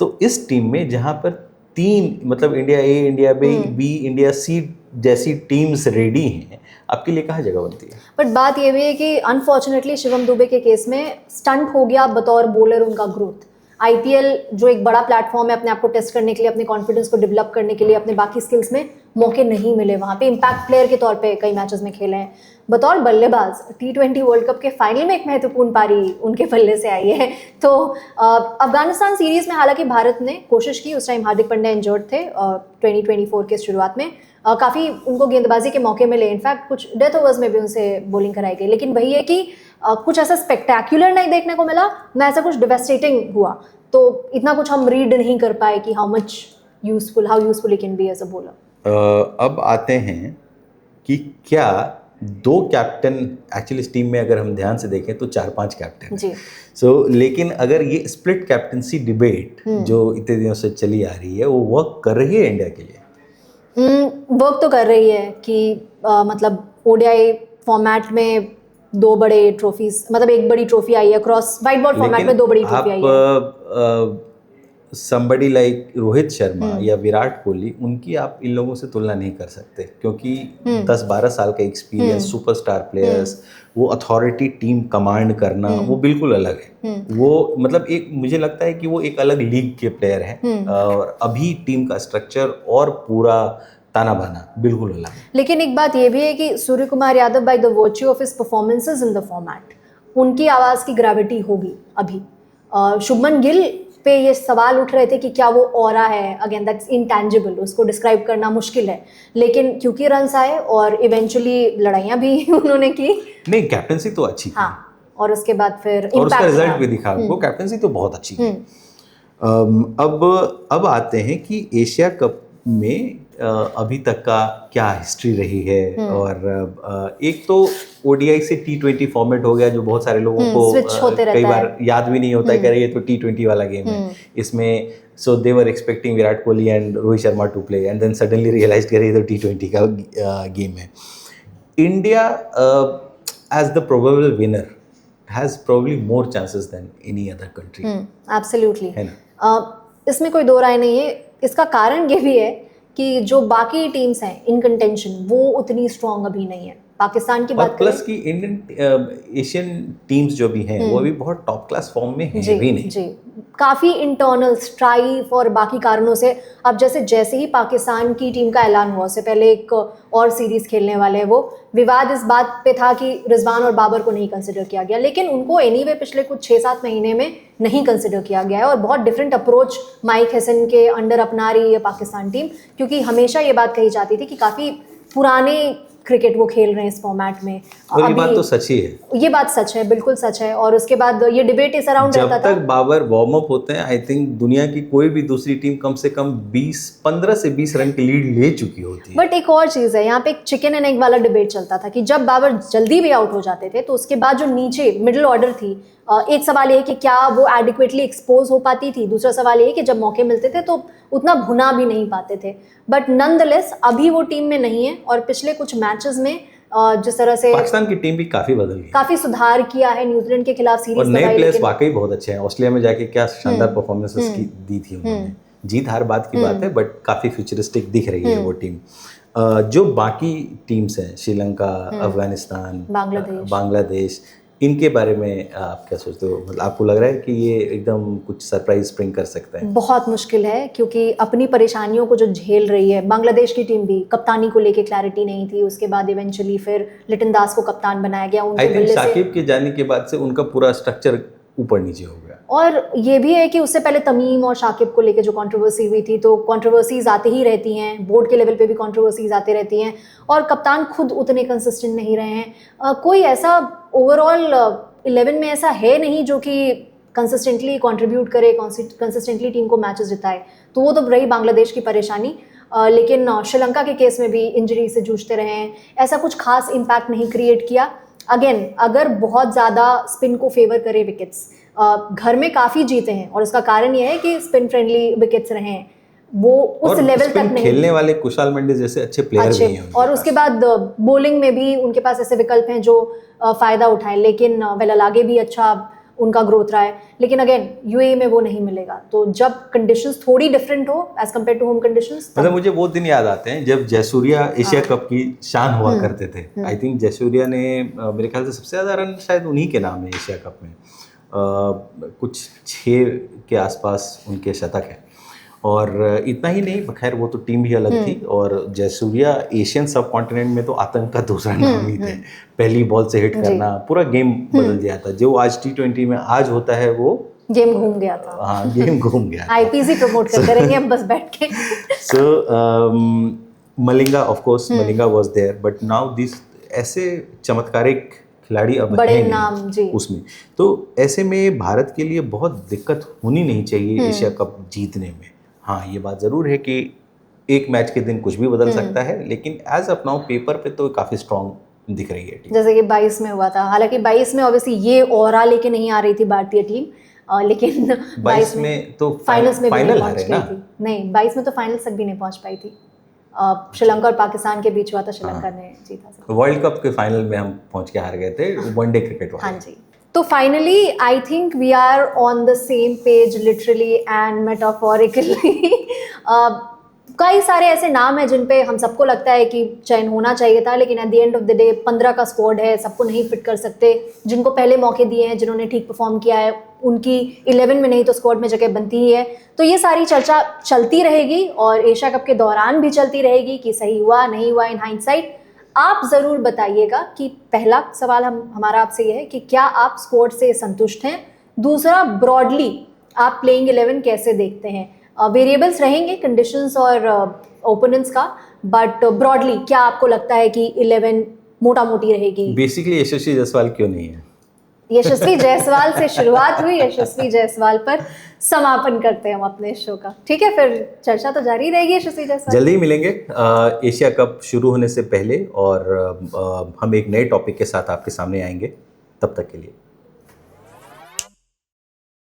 तो इस टीम में जहां पर 3, मतलब इंडिया ए, इंडिया बी, इंडिया सी जैसी टीम्स रेडी हैं, आपके लिए कहाँ जगह बनती है?
बट बात ये भी है कि अनफॉर्चुनेटली शिवम दुबे के केस में स्टंट हो गया बतौर बॉलर उनका ग्रोथ। आईपीएल जो एक बड़ा प्लेटफॉर्म है अपने आप को टेस्ट करने के लिए, अपने कॉन्फिडेंस को डेवलप करने के लिए, अपने बाकी स्किल्स में मौके नहीं मिले, वहाँ पे इम्पैक्ट प्लेयर के तौर पे कई मैचेस में खेले हैं। बतौर बल्लेबाज T20 वर्ल्ड कप के फाइनल में एक महत्वपूर्ण पारी उनके बल्ले से आई है। तो अफगानिस्तान सीरीज में हालांकि भारत ने कोशिश की, उस टाइम हार्दिक पांड्या इंजर्ड थे 2024 के शुरुआत में, काफ़ी उनको गेंदबाजी के मौके मिले, इनफैक्ट कुछ डेथ ओवर्स में भी उनसे बॉलिंग कराई गई, लेकिन वही है कि कुछ ऐसा स्पेक्टैक्युलर नहीं देखने को मिला, ना ऐसा कुछ डिवेस्टेटिंग हुआ, तो इतना कुछ हम रीड नहीं कर पाए कि how useful he can be as a bowler.
अब आते हैं कि क्या 2 कैप्टन एक्चुअली इस टीम में अगर हम ध्यान से देखें तो 4-5 कैप्टन
जी।
लेकिन अगर ये स्प्लिट कैप्टनसी डिबेट जो इतने दिनों से चली आ रही है वो वर्क कर रही है इंडिया के लिए?
वर्क तो कर रही है कि मतलब ओडीआई फॉर्मेट में 2 बड़े ट्रॉफीज, मतलब एक बड़ी ट्रॉफी आई है क्रॉस व्हाइट बॉल फॉर्मेट में, 2 बड़ी ट्रॉफी आई है।
somebody like रोहित शर्मा या विराट कोहली, उनकी आप इन लोगों से तुलना नहीं कर सकते क्योंकि 10-12 साल का एक्सपीरियंस, सुपरस्टार प्लेयर्स, वो अथॉरिटी, टीम कमांड करना, वो बिल्कुल अलग है। वो मतलब एक, मुझे लगता है कि वो एक अलग लीग के प्लेयर हैं और अभी टीम का स्ट्रक्चर और पूरा ताना बाना बिल्कुल अलग है।
लेकिन एक बात ये भी है कि Suryakumar Yadav by the virtue of his performances in the format, उनकी आवाज़ की ग्रेविटी होगी अभी। शुभमन गिल पे ये सवाल उठ रहे थे कि क्या वो ऑरा है, अगेन दैट्स इंटैंजिबल, उसको डिस्क्राइब करना मुश्किल है, लेकिन क्योंकि रन्स आए और इवेंचुअली लड़ाइयाँ भी उन्होंने की।
नहीं, कैप्टनसी तो अच्छी थी।
हाँ, और उसके बाद फिर
और उसका रिजल्ट भी दिखा, वो कैप्टनसी तो बहुत अच्छी थी। अब आते हैं कि एशिया कप में अभी तक का क्या हिस्ट्री रही है। और एक तो ओडीआई से T20 फॉर्मेट हो गया, जो बहुत सारे लोगों को कई बार याद भी नहीं होता है कि ये तो T20 वाला गेम है। इसमें so they were expecting Virat Kohli and Rohit Sharma to play and then suddenly realise करे ये तो T20 का गेम है। India as the probable winner has probably more chances than any other country.
Absolutely,
है ना?
इसमें कोई दो राय नहीं है। इसका कारण ये भी है कि जो बाकी टीम्स हैं इन कंटेंशन, वो उतनी स्ट्रॉन्ग अभी नहीं है। पाकिस्तान की बात
प्लस की इंडियन एशियन टीम्स जो भी हैं वो अभी बहुत टॉप क्लास फॉर्म में हैं भी नहीं।
जी, काफ़ी इंटरनल स्ट्राइफ और बाकी कारणों से अब जैसे ही पाकिस्तान की टीम का ऐलान हुआ, उससे पहले एक और सीरीज़ खेलने वाले हैं, वो विवाद इस बात पे था कि रिजवान और बाबर को नहीं कंसिडर किया गया, लेकिन उनको एनीवे पिछले कुछ 6-7 महीने में नहीं कंसिडर किया गया है और बहुत डिफरेंट अप्रोच माइक हैसन के अंडर अपना रही है पाकिस्तान टीम, क्योंकि हमेशा ये बात कही जाती थी कि काफ़ी पुराने क्रिकेट वो खेल रहे हैं इस फॉर्मेट में।
और ये बात तो सच ही है,
ये बात सच है, बिल्कुल सच है। और उसके बाद ये डिबेट इस अराउंड रहता था,
जब तक बाबर वार्म अप होते हैं, आई थिंक दुनिया की कोई भी दूसरी टीम कम से कम 15 से 20 रन की लीड ले चुकी होती है।
बट एक और चीज़ है, यहाँ पे एक चिकन एंड एग वाला डिबेट चलता था कि जब बाबर जल्दी भी आउट हो जाते थे तो उसके बाद जो नीचे मिडिल ऑर्डर थी, एक सवाल ये है कि क्या वो एडिक्वेटली एक्सपोज हो पाती थी, दूसरा सवाल ये है कि जब मौके मिलते थे तो उतना भुना भी नहीं पाते थे। बट नॉनदलेस अभी वो टीम में नहीं है और पिछले कुछ मैचेस में जिस तरह से
पाकिस्तान की टीम भी काफी बदल गई,
काफी सुधार किया है, न्यूजीलैंड के खिलाफ सीरीज
और नए प्लेयर्स वाकई बहुत अच्छे हैं। ऑस्ट्रेलिया में जाके क्या शानदार परफॉर्मेंसेस दी थी उन्होंने। जीत हार बात की बात है, बट काफी फ्यूचरिस्टिक दिख रही है वो टीम। जो बाकी टीम्स हैं, श्रीलंका, अफगानिस्तान, बांग्लादेश, इनके बारे में आप क्या सोचते हो? मतलब आपको लग रहा है कि ये एकदम कुछ सरप्राइज स्प्रिंग कर सकता है?
बहुत मुश्किल है, क्योंकि अपनी परेशानियों को जो झेल रही है बांग्लादेश की टीम भी, कप्तानी को लेके क्लैरिटी नहीं थी, उसके बाद इवेंचुअली फिर लिटन दास को कप्तान बनाया गया।
आई थिंक शाकिब के जाने के बाद से उनका पूरा स्ट्रक्चर ऊपर नीचे हो गया।
और ये भी है कि उससे पहले तमीम और शाकिब को लेके जो कंट्रोवर्सी हुई थी, तो कंट्रोवर्सीज आती ही रहती हैं, बोर्ड के लेवल पे भी कंट्रोवर्सीज आती रहती हैं, और कप्तान खुद उतने कंसिस्टेंट नहीं रहे हैं। कोई ऐसा ओवरऑल 11 में ऐसा है नहीं जो कि कंसिस्टेंटली कंट्रीब्यूट करे, कंसिस्टेंटली टीम को मैचेस जिताए। तो वो तो रही बांग्लादेश की परेशानी। लेकिन श्रीलंका के केस में भी इंजरी से जूझते रहे हैं, ऐसा कुछ खास इम्पैक्ट नहीं क्रिएट किया। अगेन, अगर बहुत ज़्यादा स्पिन को फेवर करे विकेट्स, घर में काफ़ी जीते हैं और उसका कारण ये है कि स्पिन फ्रेंडली विकेट्स रहे हैं, वो उस लेवल तक नहीं।
खेलने वाले कुशाल मंडी जैसे अच्छे प्लेयर भी हैं
और उसके बाद बॉलिंग में भी उनके पास ऐसे विकल्प हैं जो फ़ायदा उठाएं, लेकिन वेल आगे भी अच्छा उनका ग्रोथ रहा है, लेकिन अगेन यूएई में वो नहीं मिलेगा। तो जब कंडीशंस थोड़ी डिफरेंट हो as compared to home conditions,
मतलब मुझे वो दिन याद आते हैं जब जयसूर्या एशिया कप की शान हुआ करते थे। आई थिंक जयसूर्या ने मेरे ख्याल से सबसे ज़्यादा रन शायद उन्हीं के नाम है एशिया कप में, कुछ 6 के आसपास उनके शतक है। और इतना ही नहीं, खैर वो तो टीम भी अलग थी, और जयसूर्या एशियन सब कॉन्टिनेंट में तो आतंक का दूसरा नाम ही थे। पहली बॉल से हिट करना पूरा गेम बदल दिया था। जो आज T20 में आज होता है वो
गेम घूम गया था।
हाँ, गेम घूम गया।
आईपीसी प्रमोट करेंगे हम बस बैठ के।
So Malinga, of course Malinga was there, but now this ऐसे चमत्कारिक खिलाड़ी अब
बड़े नाम जी
उसमें, तो ऐसे में भारत के लिए बहुत दिक्कत होनी नहीं चाहिए एशिया कप जीतने में। हाँ, ये बात ज़रूर है कि एक मैच के दिन कुछ भी बदल सकता है, लेकिन एज ऑफ नाउ पेपर पे तो काफ़ी स्ट्रॉन्ग दिख रही है टीम।
जैसे कि 22 में हुआ था, हालांकि 22 में ऑब्वियसली ये ऑरा लेके नहीं आ रही थी भारतीय टीम, लेकिन
22 में तो
फाइनल्स में भी नहीं
फाइनल
पहुंच
हारे
गई
ना।
थी। नहीं, 22 में तो फाइनल्स तक भी नहीं पहुंच पाई थी। श्रीलंका और पाकिस्तान के बीच हुआ था, श्रीलंका ने जीता।
वर्ल्ड कप के फाइनल में हम पहुंच के हार गए थे, वनडे क्रिकेट वाले।
हाँ जी। तो finally I think we are on the same page literally and metaphorically. कई सारे ऐसे नाम हैं जिन पे हम सबको लगता है कि चयन होना चाहिए था, लेकिन at the end of the day 15 का स्क्वाड है, सबको नहीं फिट कर सकते। जिनको पहले मौके दिए हैं, जिन्होंने ठीक परफॉर्म किया है, उनकी 11 में नहीं तो स्क्वाड में जगह बनती ही है। तो ये सारी चर्चा चलती रहेगी और एशिया कप के दौरान भी चलती रहेगी कि सही हुआ नहीं हुआ इन हाइंडसाइट। आप ज़रूर बताइएगा कि पहला सवाल हमारा आपसे ये है कि क्या आप स्क्वाड से संतुष्ट हैं। दूसरा, ब्रॉडली आप प्लेइंग 11 कैसे देखते हैं। वेरिएबल्स रहेंगे कंडीशंस और ओपोनेंट्स का, बट ब्रॉडली क्या आपको लगता है कि 11 मोटा मोटी रहेगी।
बेसिकली यशस्वी जायसवाल क्यों नहीं है।
यशस्वी जायसवाल से शुरुआत हुई, यशस्वी जायसवाल पर समापन करते हैं हम अपने शो का। ठीक है, फिर चर्चा तो जारी रहेगी यशस्वी जायसवाल।
जल्दी ही मिलेंगे एशिया कप शुरू होने से पहले, और हम एक नए टॉपिक के साथ आपके सामने आएंगे। तब तक के लिए